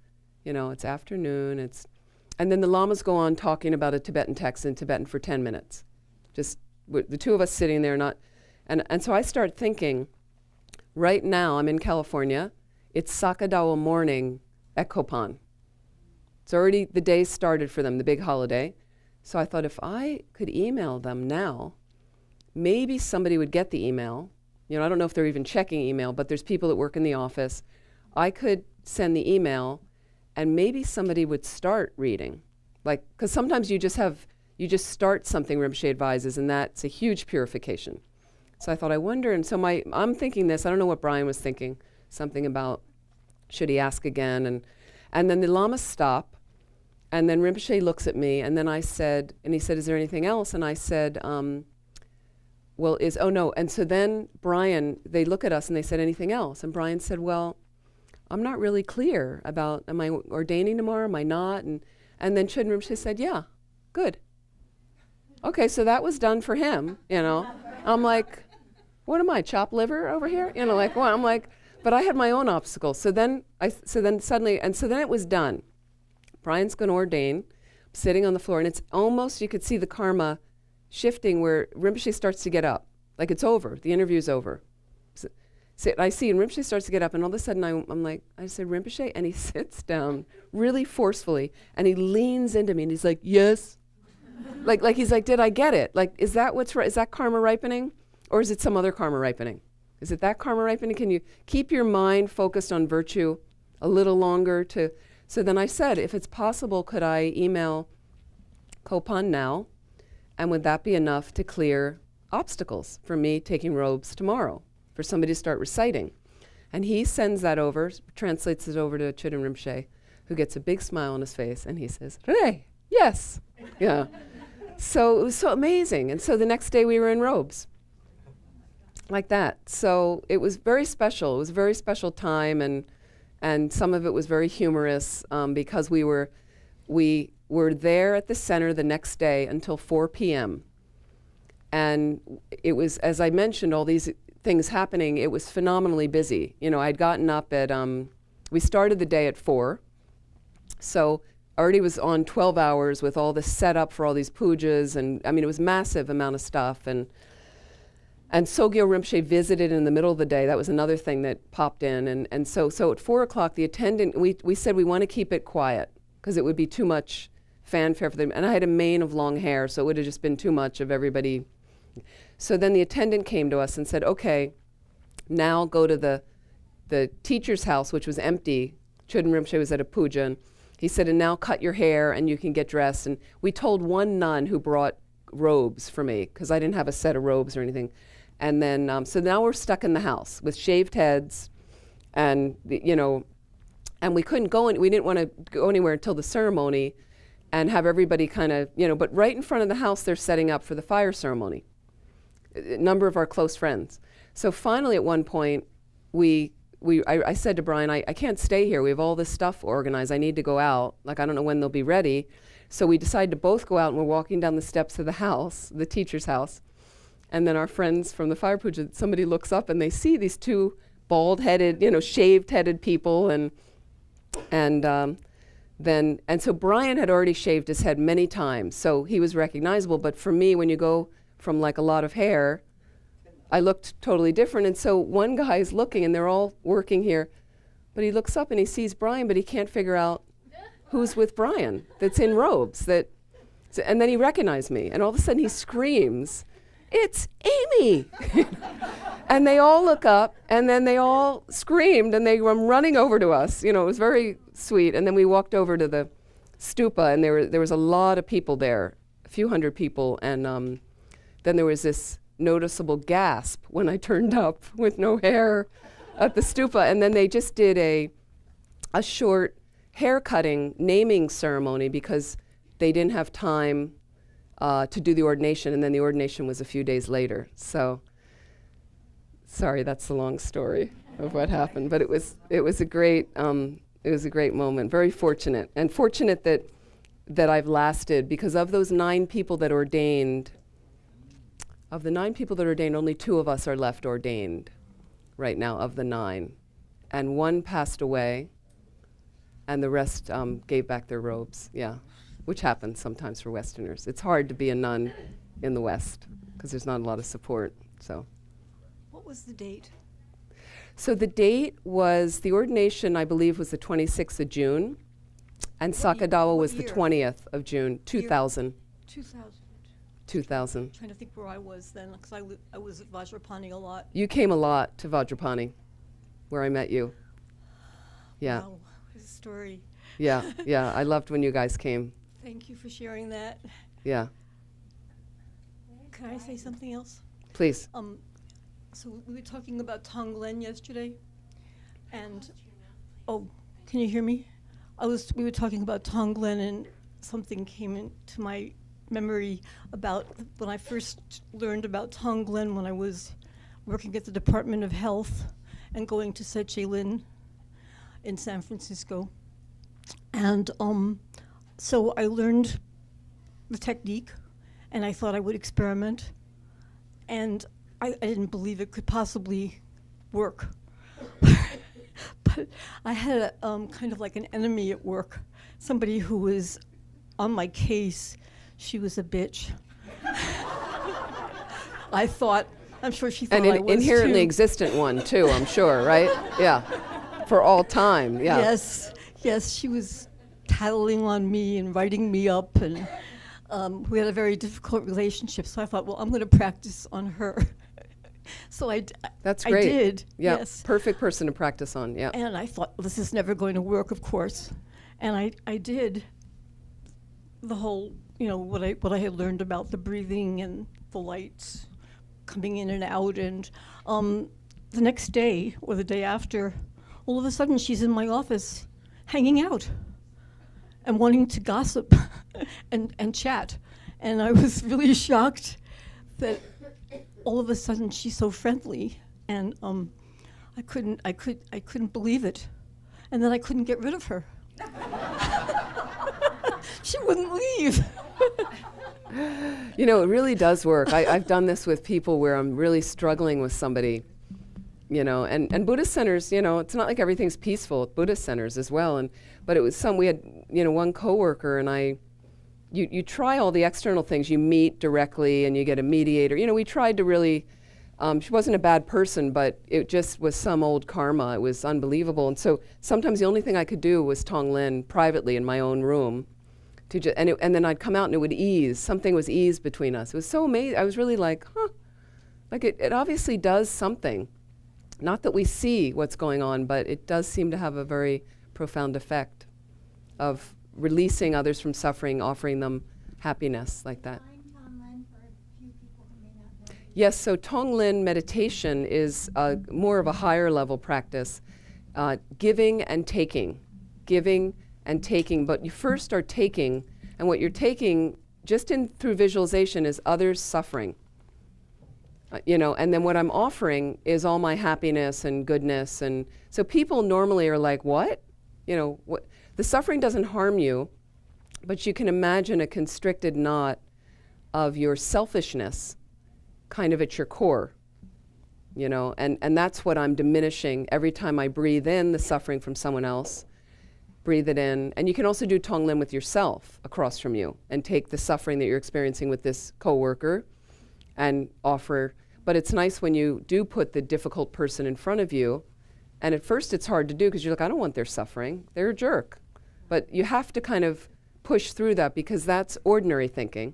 you know, it's afternoon. And then the lamas go on talking about a Tibetan text in Tibetan for 10 minutes. Just the two of us sitting there, and so I start thinking, right now I'm in California. It's Sakadawa morning at Kopan. It's already, the day started for them, the big holiday. So I thought, if I could email them now, maybe somebody would get the email. You know, I don't know if they're even checking email, but there's people that work in the office. I could send the email, and maybe somebody would start reading. Like, because sometimes you just start something, Rinpoche advises, and that's a huge purification. So I thought, I wonder, and so I'm thinking this, I don't know what Brian was thinking, something about, should he ask again? And then the lamas stop, and then Rinpoche looks at me, and then I said, and he said, is there anything else? And I said, well, oh no. And so then Brian, they look at us and they said, anything else? And Brian said, well, I'm not really clear about, am I ordaining tomorrow, am I not? And then Chöden Rinpoche said, yeah, good. Okay, so that was done for him, you know. I'm like, what am I, chopped liver over here? You know, like, well, I'm like, but I had my own obstacles. So then it was done. Brian's going to ordain, I'm sitting on the floor, and it's almost, you could see the karma shifting where Rinpoche starts to get up. Like, it's over, the interview's over. So I see, and Rinpoche starts to get up, and all of a sudden I'm like, I said, Rinpoche, and he sits down really forcefully, and he leans into me, and he's like, yes. like he's like, did I get it? Like, is that what's right? Is that karma ripening? Or is it some other karma ripening? Is it that karma ripening? Can you keep your mind focused on virtue a little longer to... So then I said, if it's possible, could I email Kopan now? And would that be enough to clear obstacles for me taking robes tomorrow, for somebody to start reciting? And he sends that over, translates it over to Chöden Rinpoche, who gets a big smile on his face, and he says, hey, yes. Yeah. So it was so amazing. And so the next day we were in robes. Like that. So it was very special. It was a very special time, and some of it was very humorous because we were there at the center the next day until 4 p.m. And it was, as I mentioned, all these things happening, it was phenomenally busy. You know, I'd gotten up at, we started the day at 4. So already was on 12 hours with all the setup for all these pujas, and I mean, it was a massive amount of stuff. And Sogyo Rinpoche visited in the middle of the day. That was another thing that popped in. And so at 4 o'clock, the attendant, we said we want to keep it quiet because it would be too much fanfare for them. And I had a mane of long hair, so it would have just been too much of everybody. So then the attendant came to us and said, okay, now go to the teacher's house, which was empty. Chöden Rinpoche was at a puja. And he said, and now cut your hair and you can get dressed. And we told one nun who brought robes for me because I didn't have a set of robes or anything. And then, so now we're stuck in the house with shaved heads, and you know, and we couldn't go, we didn't want to go anywhere until the ceremony, and have everybody kind of, you know, but right in front of the house they're setting up for the fire ceremony. A number of our close friends. So finally, at one point, we I said to Brian, I can't stay here. We have all this stuff organized. I need to go out. Like, I don't know when they'll be ready. So we decided to both go out, and we're walking down the steps of the house, the teacher's house. And then our friends from the fire puja, somebody looks up and they see these two bald-headed, shaved-headed people. And so Brian had already shaved his head many times, so he was recognizable. But for me, when you go from like a lot of hair, I looked totally different. And so one guy is looking, and they're all working here, but he looks up and he sees Brian, but he can't figure out who's with Brian that's in robes. And then he recognized me, and all of a sudden he screams, "It's Amy!" And they all look up, and then they all screamed, and they come running over to us. It was very sweet. And then we walked over to the stupa, and there was a lot of people there, a few hundred people. And then there was this noticeable gasp when I turned up with no hair at the stupa. And then they just did a short hair-cutting naming ceremony because they didn't have time to do the ordination, and then the ordination was a few days later. So, sorry, that's the long story of what happened, but it was a great moment. Very fortunate, and fortunate that I've lasted, because of those 9 people that ordained, only 2 of us are left ordained right now of the 9, and 1 passed away, and the rest gave back their robes. Yeah. Which happens sometimes for Westerners. It's hard to be a nun in the West because there's not a lot of support. So, what was the date? So the date was, the ordination, I believe, was the 26th of June, and Sakadawa was the 20th of June, 2000. 2000. I'm trying to think where I was then, because I was at Vajrapani a lot. You came a lot to Vajrapani, where I met you. Yeah. Wow, what a story. Yeah, yeah. I loved when you guys came. Thank you for sharing that. Yeah. Can I say something else? Please. So we were talking about Tonglen yesterday, and can you hear me? We were talking about Tonglen, and something came into my memory about when I first learned about Tonglen when I was working at the Department of Health and going to Sechelin in San Francisco. And so I learned the technique, and I thought I would experiment, and I didn't believe it could possibly work. But I had kind of like an enemy at work, somebody who was on my case. She was a bitch. I'm sure she thought I was an inherently too. existent one too, I'm sure, right? Yeah, for all time, yeah. Yes, she was tattling on me and writing me up, and we had a very difficult relationship, so I thought, well, I'm going to practice on her. So That's great. I did, yeah, yes. Perfect person to practice on, yeah. And I thought, this is never going to work, of course. And I did the whole, what I had learned about the breathing and the lights coming in and out, and the next day, or the day after, all of a sudden she's in my office hanging out and wanting to gossip and chat. And I was really shocked that all of a sudden she's so friendly, and I couldn't believe it. And then I couldn't get rid of her. She wouldn't leave. It really does work. I've done this with people where I'm really struggling with somebody, and Buddhist centers, it's not like everything's peaceful at Buddhist centers as well. But it was we had, one coworker, and you try all the external things. You meet directly and you get a mediator. We tried to really, she wasn't a bad person, but it just was some old karma. It was unbelievable. And so sometimes the only thing I could do was Tonglen privately in my own room. And then I'd come out and it would ease. Something was eased between us. It was so amazing. I was really like, like it obviously does something. Not that we see what's going on, but it does seem to have a very profound effect of releasing others from suffering, offering them happiness like that. Yes, so Tonglen meditation is more of a higher level practice, giving and taking, but you first are taking, and what you're taking just through visualization is others' suffering. You know, and then what I'm offering is all my happiness and goodness. And so people normally are like, what? You know, what? The suffering doesn't harm you, but you can imagine a constricted knot of your selfishness kind of at your core, you know, and that's what I'm diminishing every time I breathe in the suffering from someone else. Breathe it in. And you can also do Tonglen with yourself across from you and take the suffering that you're experiencing with this coworker and offer. But it's nice when you do put the difficult person in front of you. And at first it's hard to do because you're like, I don't want their suffering. They're a jerk. But you have to kind of push through that because that's ordinary thinking.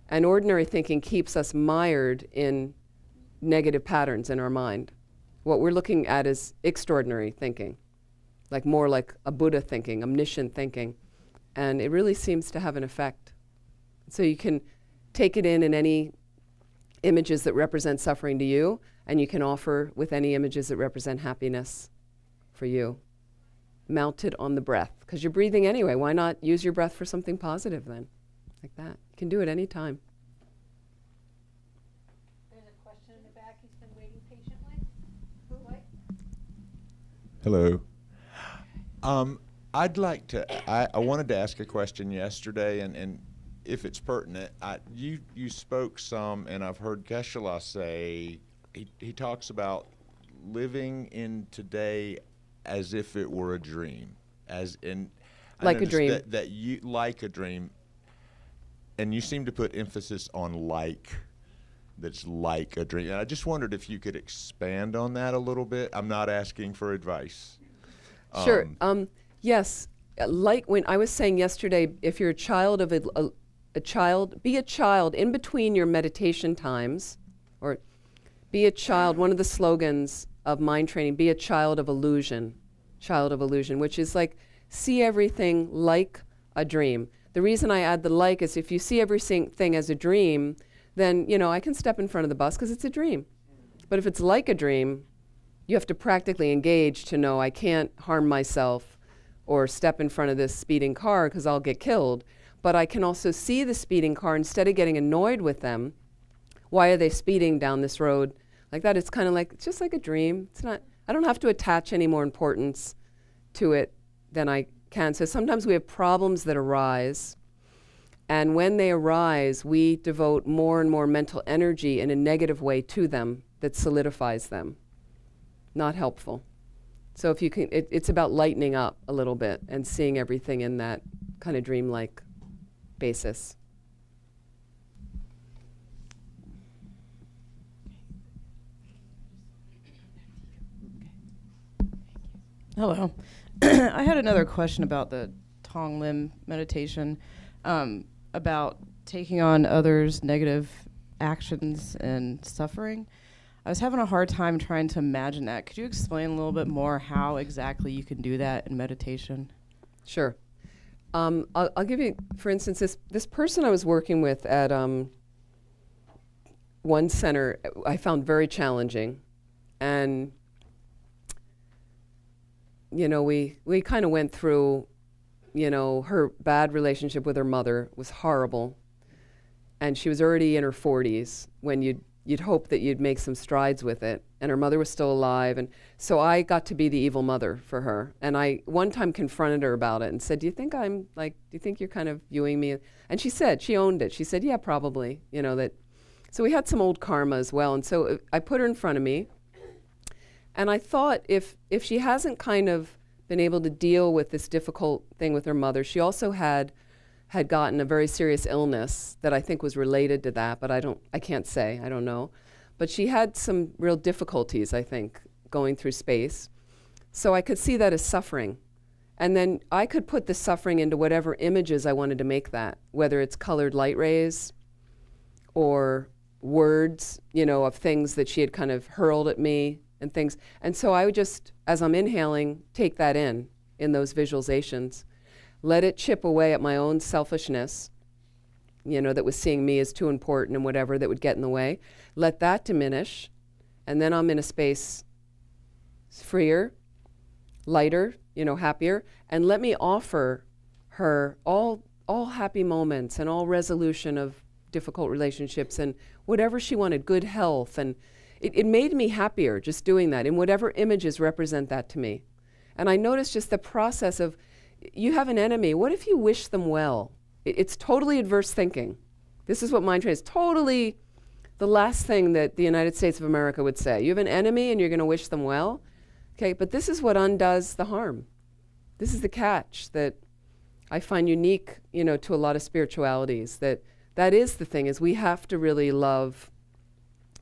And ordinary thinking keeps us mired in negative patterns in our mind. What we're looking at is extraordinary thinking, like more like a Buddha thinking, omniscient thinking. And it really seems to have an effect. So you can take it in any images that represent suffering to you, and you can offer with any images that represent happiness for you. Mounted on the breath, because you're breathing anyway. Why not use your breath for something positive then? Like that. You can do it anytime. There's a question in the back. He's been waiting patiently. What? Hello. I'd like to, I wanted to ask a question yesterday, and if it's pertinent, you spoke some, and I've heard Geshe-la say, he talks about living in today as if it were a dream, as in like a dream. That you like a dream, and you seem to put emphasis on like. That's like a dream. And I just wondered if you could expand on that a little bit. I'm not asking for advice. Sure. Yes. Like when I was saying yesterday, if you're a child of a child, be a child in between your meditation times, or be a child. One of the slogans of mind training, be a child of illusion, which is like see everything like a dream. The reason I add the like is if you see everything as a dream, then, you know, I can step in front of the bus because it's a dream. But if it's like a dream, you have to practically engage to know I can't harm myself or step in front of this speeding car because I'll get killed. But I can also see the speeding car instead of getting annoyed with them. Why are they speeding down this road like that? It's kind of like, it's just like a dream. It's not, I don't have to attach any more importance to it than I can. So sometimes we have problems that arise. And when they arise, we devote more and more mental energy in a negative way to them that solidifies them. Not helpful. So if you can, it's about lightening up a little bit and seeing everything in that kind of dreamlike basis. Hello. I had another question about the Tonglen meditation, about taking on others' negative actions and suffering. I was having a hard time trying to imagine that. Could you explain a little bit more how exactly you can do that in meditation? Sure. I'll give you, for instance, this person I was working with at one center, I found very challenging. And, you know, we kind of went through, you know, her bad relationship with her mother was horrible. And she was already in her 40s when you'd hope that you'd make some strides with it. And her mother was still alive. And so I got to be the evil mother for her. And I one time confronted her about it and said, do you think you're kind of viewing me? And she said, she owned it. She said, yeah, probably, you know, that. So we had some old karma as well. And so I put her in front of me. And I thought if she hasn't kind of been able to deal with this difficult thing with her mother, she also had gotten a very serious illness that I think was related to that, but I can't say, I don't know. But she had some real difficulties, I think, going through space. So I could see that as suffering. And then I could put the suffering into whatever images I wanted to make that, whether it's colored light rays or words, you know, of things that she had kind of hurled at me and things. And so I would just, as I'm inhaling, take that in those visualizations. Let it chip away at my own selfishness, you know, that was seeing me as too important and whatever that would get in the way. Let that diminish, and then I'm in a space freer, lighter, you know, happier, and let me offer her all happy moments and all resolution of difficult relationships and whatever she wanted, good health. And it made me happier just doing that, and whatever images represent that to me. And I noticed just the process of, you have an enemy, what if you wish them well? It's totally adverse thinking. This is what mind training is, totally the last thing that the United States of America would say. You have an enemy and you're going to wish them well? Okay, but this is what undoes the harm. This is the catch that I find unique, you know, to a lot of spiritualities, that is the thing, is we have to really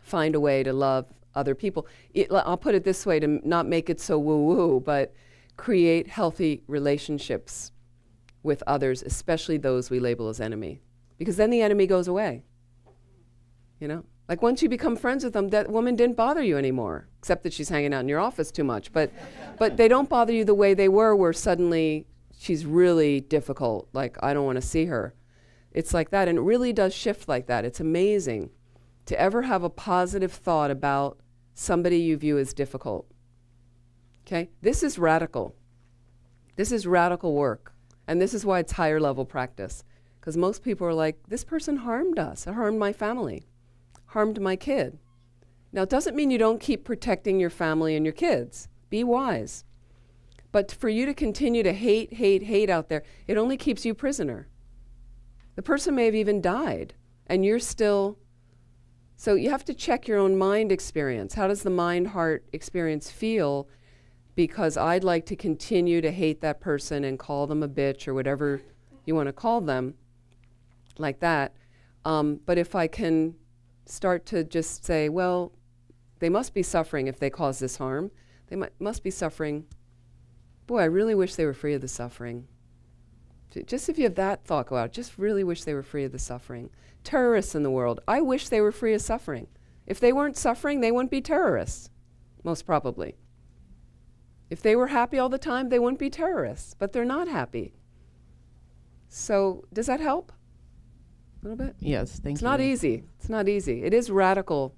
find a way to love other people. I'll put it this way, to not make it so woo-woo, but create healthy relationships with others, especially those we label as enemy. Because then the enemy goes away. You know? Like once you become friends with them, that woman didn't bother you anymore, except that she's hanging out in your office too much. But they don't bother you the way they were, where suddenly she's really difficult, like I don't want to see her. It's like that, and it really does shift like that. It's amazing to ever have a positive thought about somebody you view as difficult. Okay? This is radical. This is radical work. And this is why it's higher level practice. Because most people are like, this person harmed us, or harmed my family, harmed my kid. Now, it doesn't mean you don't keep protecting your family and your kids. Be wise. But for you to continue to hate out there, it only keeps you prisoner. The person may have even died, and you're still... So you have to check your own mind experience. How does the mind-heart experience feel? Because I'd like to continue to hate that person and call them a bitch or whatever you want to call them, like that. But if I can start to just say, well, they must be suffering if they cause this harm. They must be suffering. Boy, I really wish they were free of the suffering. Just if you have that thought go out, just really wish they were free of the suffering. Terrorists in the world, I wish they were free of suffering. If they weren't suffering, they wouldn't be terrorists, most probably. If they were happy all the time, they wouldn't be terrorists, but they're not happy. So does that help a little bit? Yes, thank you. It's not easy. It's not easy. It is radical.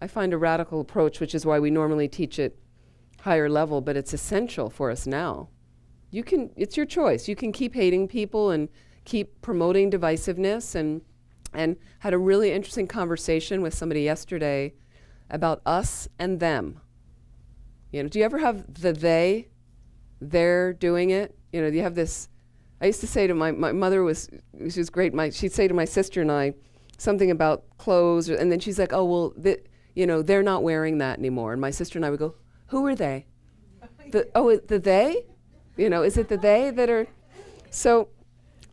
I find a radical approach, which is why we normally teach it higher level, but it's essential for us now. It's your choice. You can keep hating people and keep promoting divisiveness, and had a really interesting conversation with somebody yesterday about us and them. You know, do you ever have the they're doing it? You know, do you have this? I used to say to my mother she was great. She'd say to my sister and I something about clothes, and then she's like, oh, well, they're not wearing that anymore. And my sister and I would go, who are they? The they? You know, is it the they that are? So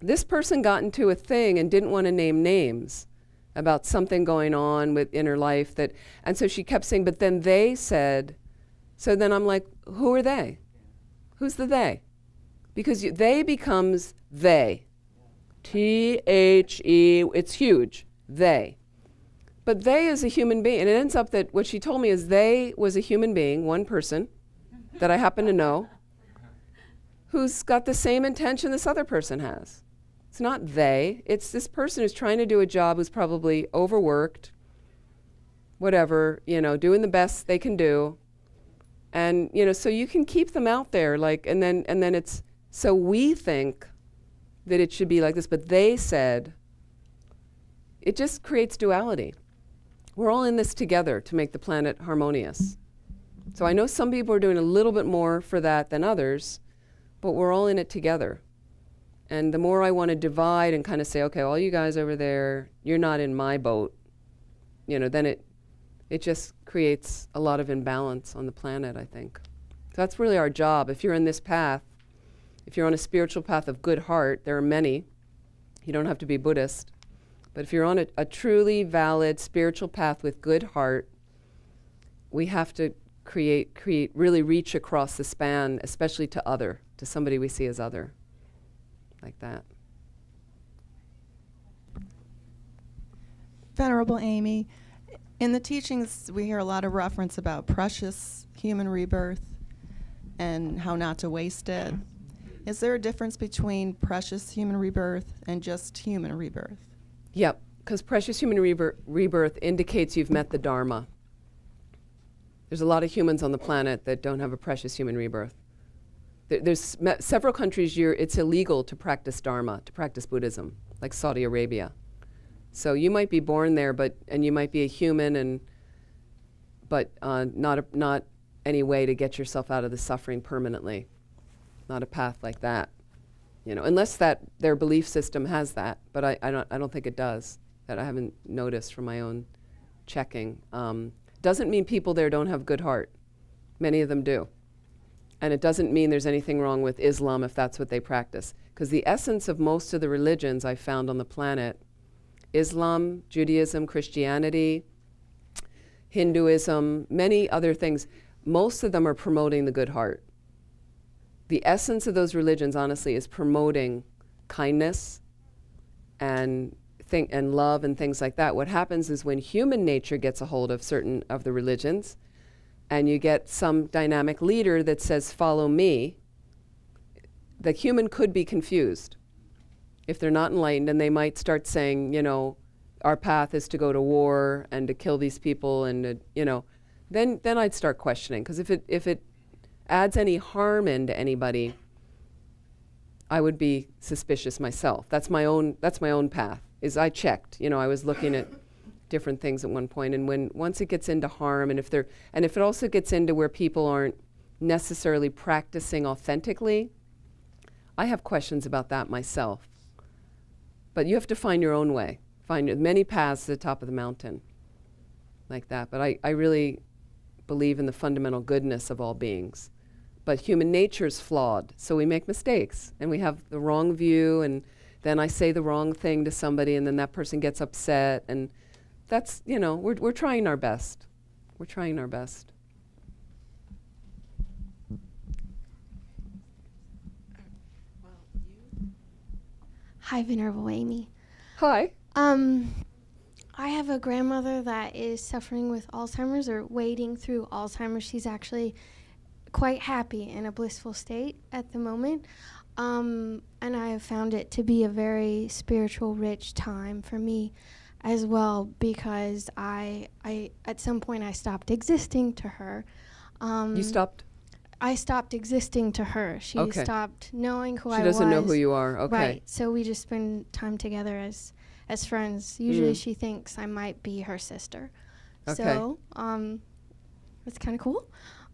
this person got into a thing and didn't want to name names about something going on in her life and so she kept saying, but then they said, so then I'm like, who are they? Who's the they? Because they becomes they. T-H-E, it's huge, they. But they is a human being, and it ends up that what she told me is they was a human being, one person that I happen to know, who's got the same intention this other person has. It's not they, it's this person who's trying to do a job, who's probably overworked, whatever, you know, doing the best they can do. And, you know, so you can keep them out there, like, and then it's, so we think that it should be like this, but they said, it just creates duality. We're all in this together to make the planet harmonious. So I know some people are doing a little bit more for that than others, but we're all in it together. And the more I want to divide and kind of say, okay, all you guys over there, you're not in my boat, you know, then it just creates a lot of imbalance on the planet, I think. So that's really our job. If you're in this path, if you're on a spiritual path of good heart, there are many. You don't have to be Buddhist. But if you're on a truly valid spiritual path with good heart, we have to really reach across the span, especially to somebody we see as other, like that. Venerable Amy, in the teachings we hear a lot of reference about precious human rebirth and how not to waste it. Is there a difference between precious human rebirth and just human rebirth? Yep, because precious human rebirth indicates you've met the Dharma. There's a lot of humans on the planet that don't have a precious human rebirth. There's several countries it's illegal to practice Dharma, to practice Buddhism, like Saudi Arabia. So you might be born there, and you might be a human, but not any way to get yourself out of the suffering permanently. Not a path like that, unless their belief system has that. But I don't think it does. That I haven't noticed from my own checking. Doesn't mean people there don't have good heart. Many of them do. And it doesn't mean there's anything wrong with Islam if that's what they practice. Because the essence of most of the religions I found on the planet, Islam, Judaism, Christianity, Hinduism, many other things, most of them are promoting the good heart. The essence of those religions, honestly, is promoting kindness and love and things like that. What happens is when human nature gets a hold of certain of the religions, and you get some dynamic leader that says, follow me, the human could be confused if they're not enlightened, and they might start saying, our path is to go to war and to kill these people, and then I'd start questioning. Because if it adds any harm into anybody, I would be suspicious myself. That's my own path. Is I checked. I was looking at different things at one point, and once it gets into harm, and if it also gets into where people aren't necessarily practicing authentically, I have questions about that myself. But you have to find your own way. Find many paths to the top of the mountain, like that. But I really believe in the fundamental goodness of all beings. But human nature is flawed, so we make mistakes, and we have the wrong view, and then I say the wrong thing to somebody, and then that person gets upset, and that's, we're trying our best. We're trying our best. Hi, Venerable Amy. Hi. I have a grandmother that is suffering with Alzheimer's or wading through Alzheimer's. She's actually quite happy in a blissful state at the moment. And I have found it to be a very spiritual, rich time for me as well, because I at some point I stopped existing to her. You stopped? I stopped existing to her. She Okay. stopped knowing who I was. She doesn't know who you are. Okay. Right. So we just spend time together as friends. Usually she thinks I might be her sister. Okay. So it's kind of cool.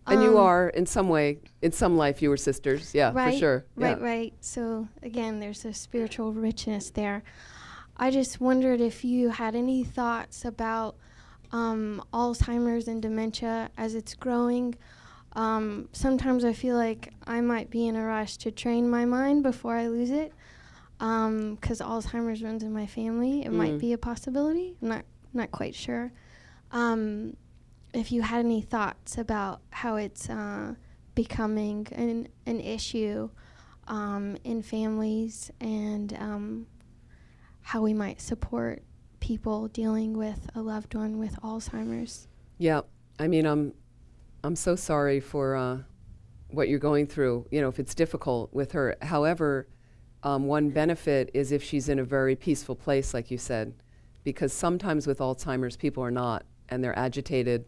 And you are, in some way, in some life, you were sisters. Yeah, right, for sure. Right, yeah. right. So again, there's a spiritual richness there. I just wondered if you had any thoughts about Alzheimer's and dementia as it's growing. Sometimes I feel like I might be in a rush to train my mind before I lose it, because Alzheimer's runs in my family. It might be a possibility. I'm not quite sure. If you had any thoughts about how it's becoming an issue in families, and how we might support people dealing with a loved one with Alzheimer's. Yeah, I mean, I'm so sorry for what you're going through, if it's difficult with her. However, one benefit is if she's in a very peaceful place, like you said, because sometimes with Alzheimer's, people are not, and they're agitated,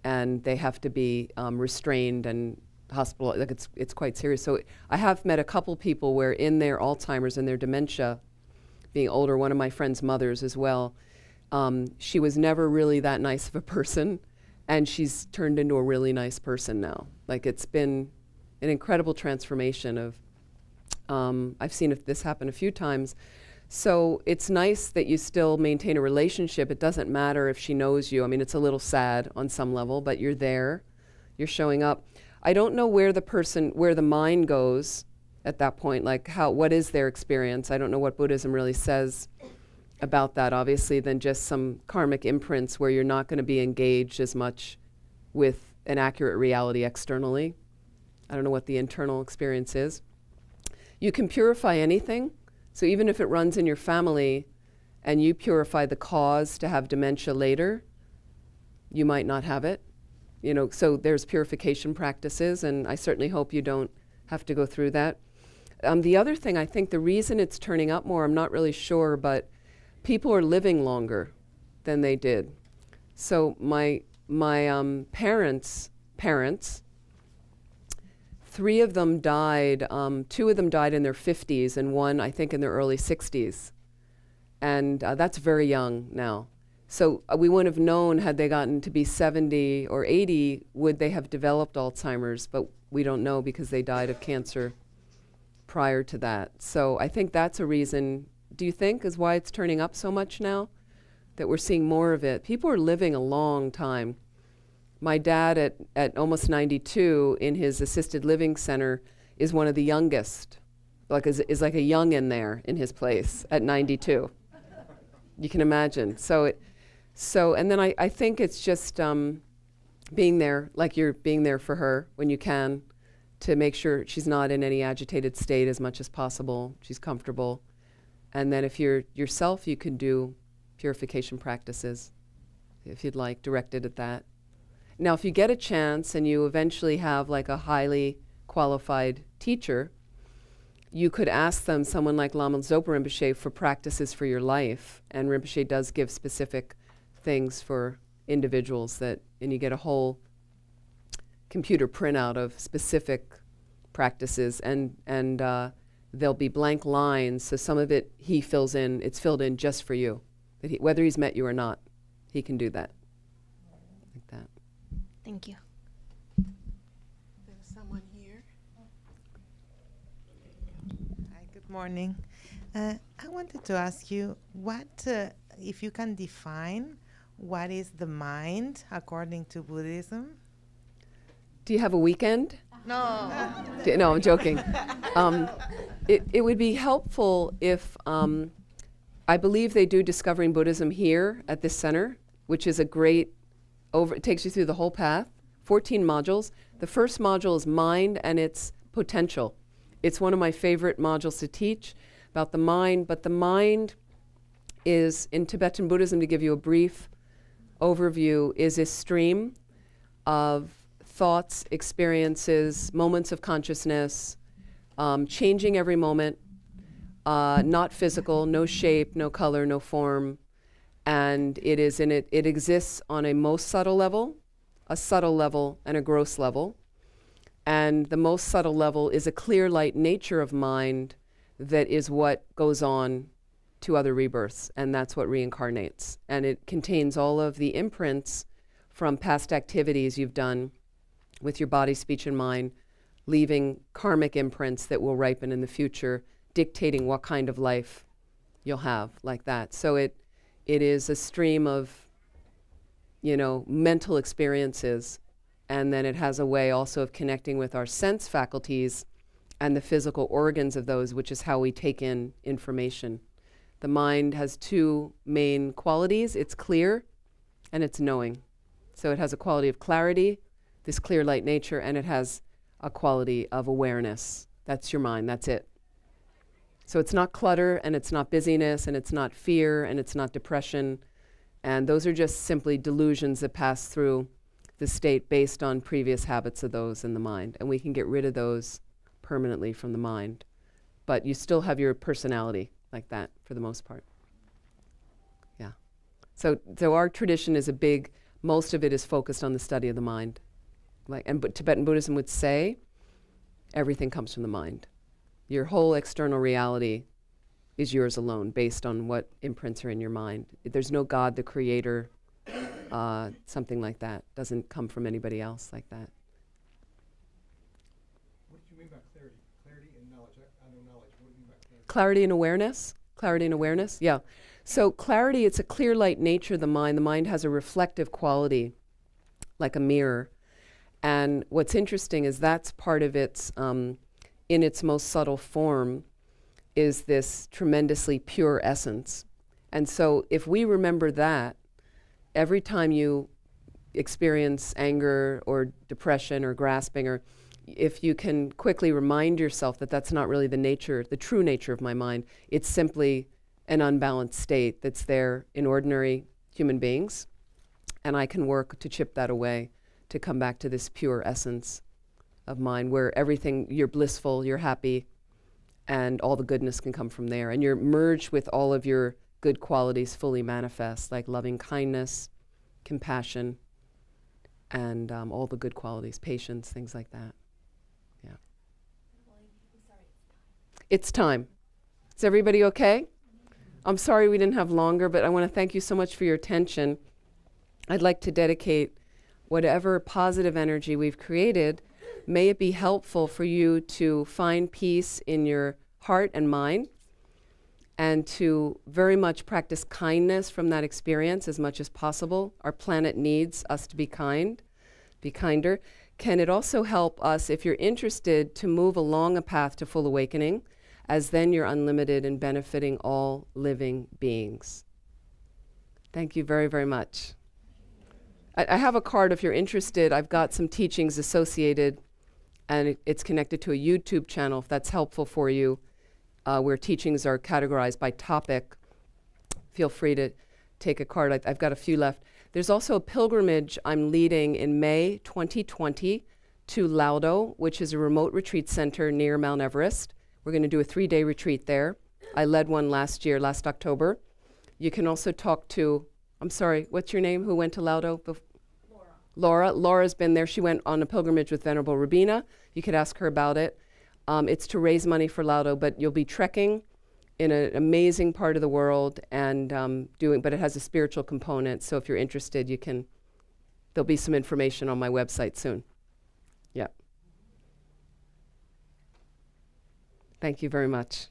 and they have to be restrained and hospital. Like it's quite serious. So I have met a couple people where in their Alzheimer's and their dementia, being older, one of my friend's mothers as well, she was never really that nice of a person, and she's turned into a really nice person now. Like, it's been an incredible transformation of, I've seen this happen a few times. So it's nice that you still maintain a relationship. It doesn't matter if she knows you. I mean, it's a little sad on some level, but you're there, you're showing up. I don't know where the mind goes at that point, like what is their experience? I don't know what Buddhism really says about that, obviously, than just some karmic imprints where you're not going to be engaged as much with an accurate reality externally. I don't know what the internal experience is. You can purify anything. So even if it runs in your family and you purify the cause to have dementia later, you might not have it. So there's purification practices, and I certainly hope you don't have to go through that. The other thing, I think the reason it's turning up more, I'm not really sure, but people are living longer than they did. So my parents, 3 of them died. 2 of them died in their 50s, and one, I think, in their early 60s. And that's very young now. So we wouldn't have known, had they gotten to be 70 or 80, would they have developed Alzheimer's, but we don't know because they died of cancer prior to that. So I think that's a reason, do you think, is why it's turning up so much now? That we're seeing more of it. People are living a long time. My dad at almost 92 in his assisted living center is one of the youngest. Like is like a youngin there in his place at 92. You can imagine. And then I think it's just being there, like you're being there for her when you can, to make sure she's not in any agitated state as much as possible, she's comfortable. And then if you're yourself, you can do purification practices, if you'd like, directed at that. Now, if you get a chance and you eventually have like a highly qualified teacher, you could ask them, someone like Lama Zopa Rinpoche, for practices for your life. And Rinpoche does give specific things for individuals and you get a whole computer printout of specific practices, and there'll be blank lines, so some of it he fills in, it's filled in just for you. That whether he's met you or not, he can do that. Like that. Thank you. There's someone here. Hi, good morning. I wanted to ask you if you can define what is the mind according to Buddhism? Do you have a weekend? No. No, I'm joking. It would be helpful if, I believe they do Discovering Buddhism here at this center, which is a great, it takes you through the whole path, 14 modules. The first module is mind and its potential. It's one of my favorite modules to teach about the mind, but the mind is, in Tibetan Buddhism, to give you a brief overview, is a stream of thoughts, experiences, moments of consciousness, changing every moment, not physical, no shape, no color, no form, and it exists on a most subtle level, a subtle level, and a gross level. And the most subtle level is a clear light nature of mind that is what goes on to other rebirths, and that's what reincarnates. And it contains all of the imprints from past activities you've done with your body, speech, and mind, leaving karmic imprints that will ripen in the future, dictating what kind of life you'll have, like that. So it is a stream of, mental experiences, and then it has a way also of connecting with our sense faculties and the physical organs of those, which is how we take in information. The mind has two main qualities. It's clear and it's knowing. So it has a quality of clarity, this clear light nature, and it has a quality of awareness. That's your mind, that's it. So it's not clutter, and it's not busyness, and it's not fear, and it's not depression. And those are just simply delusions that pass through the state based on previous habits of those in the mind. And we can get rid of those permanently from the mind. But you still have your personality like that for the most part. Yeah. So our tradition is most of it is focused on the study of the mind. But Tibetan Buddhism would say everything comes from the mind. Your whole external reality is yours alone, based on what imprints are in your mind. There's no God, the creator, something like that. Doesn't come from anybody else like that. What do you mean by clarity? Clarity and knowledge. I know knowledge. What do you mean by clarity? Clarity and awareness? Clarity and awareness? Yeah. So clarity, it's a clear light nature of the mind. The mind has a reflective quality, like a mirror. And what's interesting is that's part of its, in its most subtle form, is this tremendously pure essence. And so if we remember that, every time you experience anger or depression or grasping, or if you can quickly remind yourself that that's not really the true nature of my mind, it's simply an unbalanced state that's there in ordinary human beings, and I can work to chip that away, to come back to this pure essence of mind where everything, you're blissful, you're happy, and all the goodness can come from there. And you're merged with all of your good qualities fully manifest, like loving kindness, compassion, and all the good qualities, patience, things like that. Yeah. It's time. Is everybody okay? I'm sorry we didn't have longer, but I want to thank you so much for your attention. I'd like to dedicate whatever positive energy we've created, may it be helpful for you to find peace in your heart and mind, and to very much practice kindness from that experience as much as possible. Our planet needs us to be kind, be kinder. Can it also help us, if you're interested, to move along a path to full awakening, as then you're unlimited and benefiting all living beings. Thank you very, very much. I have a card if you're interested. I've got some teachings associated, and it's connected to a YouTube channel if that's helpful for you, where teachings are categorized by topic. Feel free to take a card. I've got a few left. There's also a pilgrimage I'm leading in May 2020 to Laudo, which is a remote retreat center near Mount Everest. We're going to do a 3-day retreat there. I led one last October. You can also talk to, I'm sorry, what's your name? Who went to Laudo? Laura. Laura's been there. She went on a pilgrimage with Venerable Rabina. You could ask her about it. It's to raise money for Laudo, but you'll be trekking in an amazing part of the world and but it has a spiritual component. So if you're interested, there'll be some information on my website soon. Yeah. Thank you very much.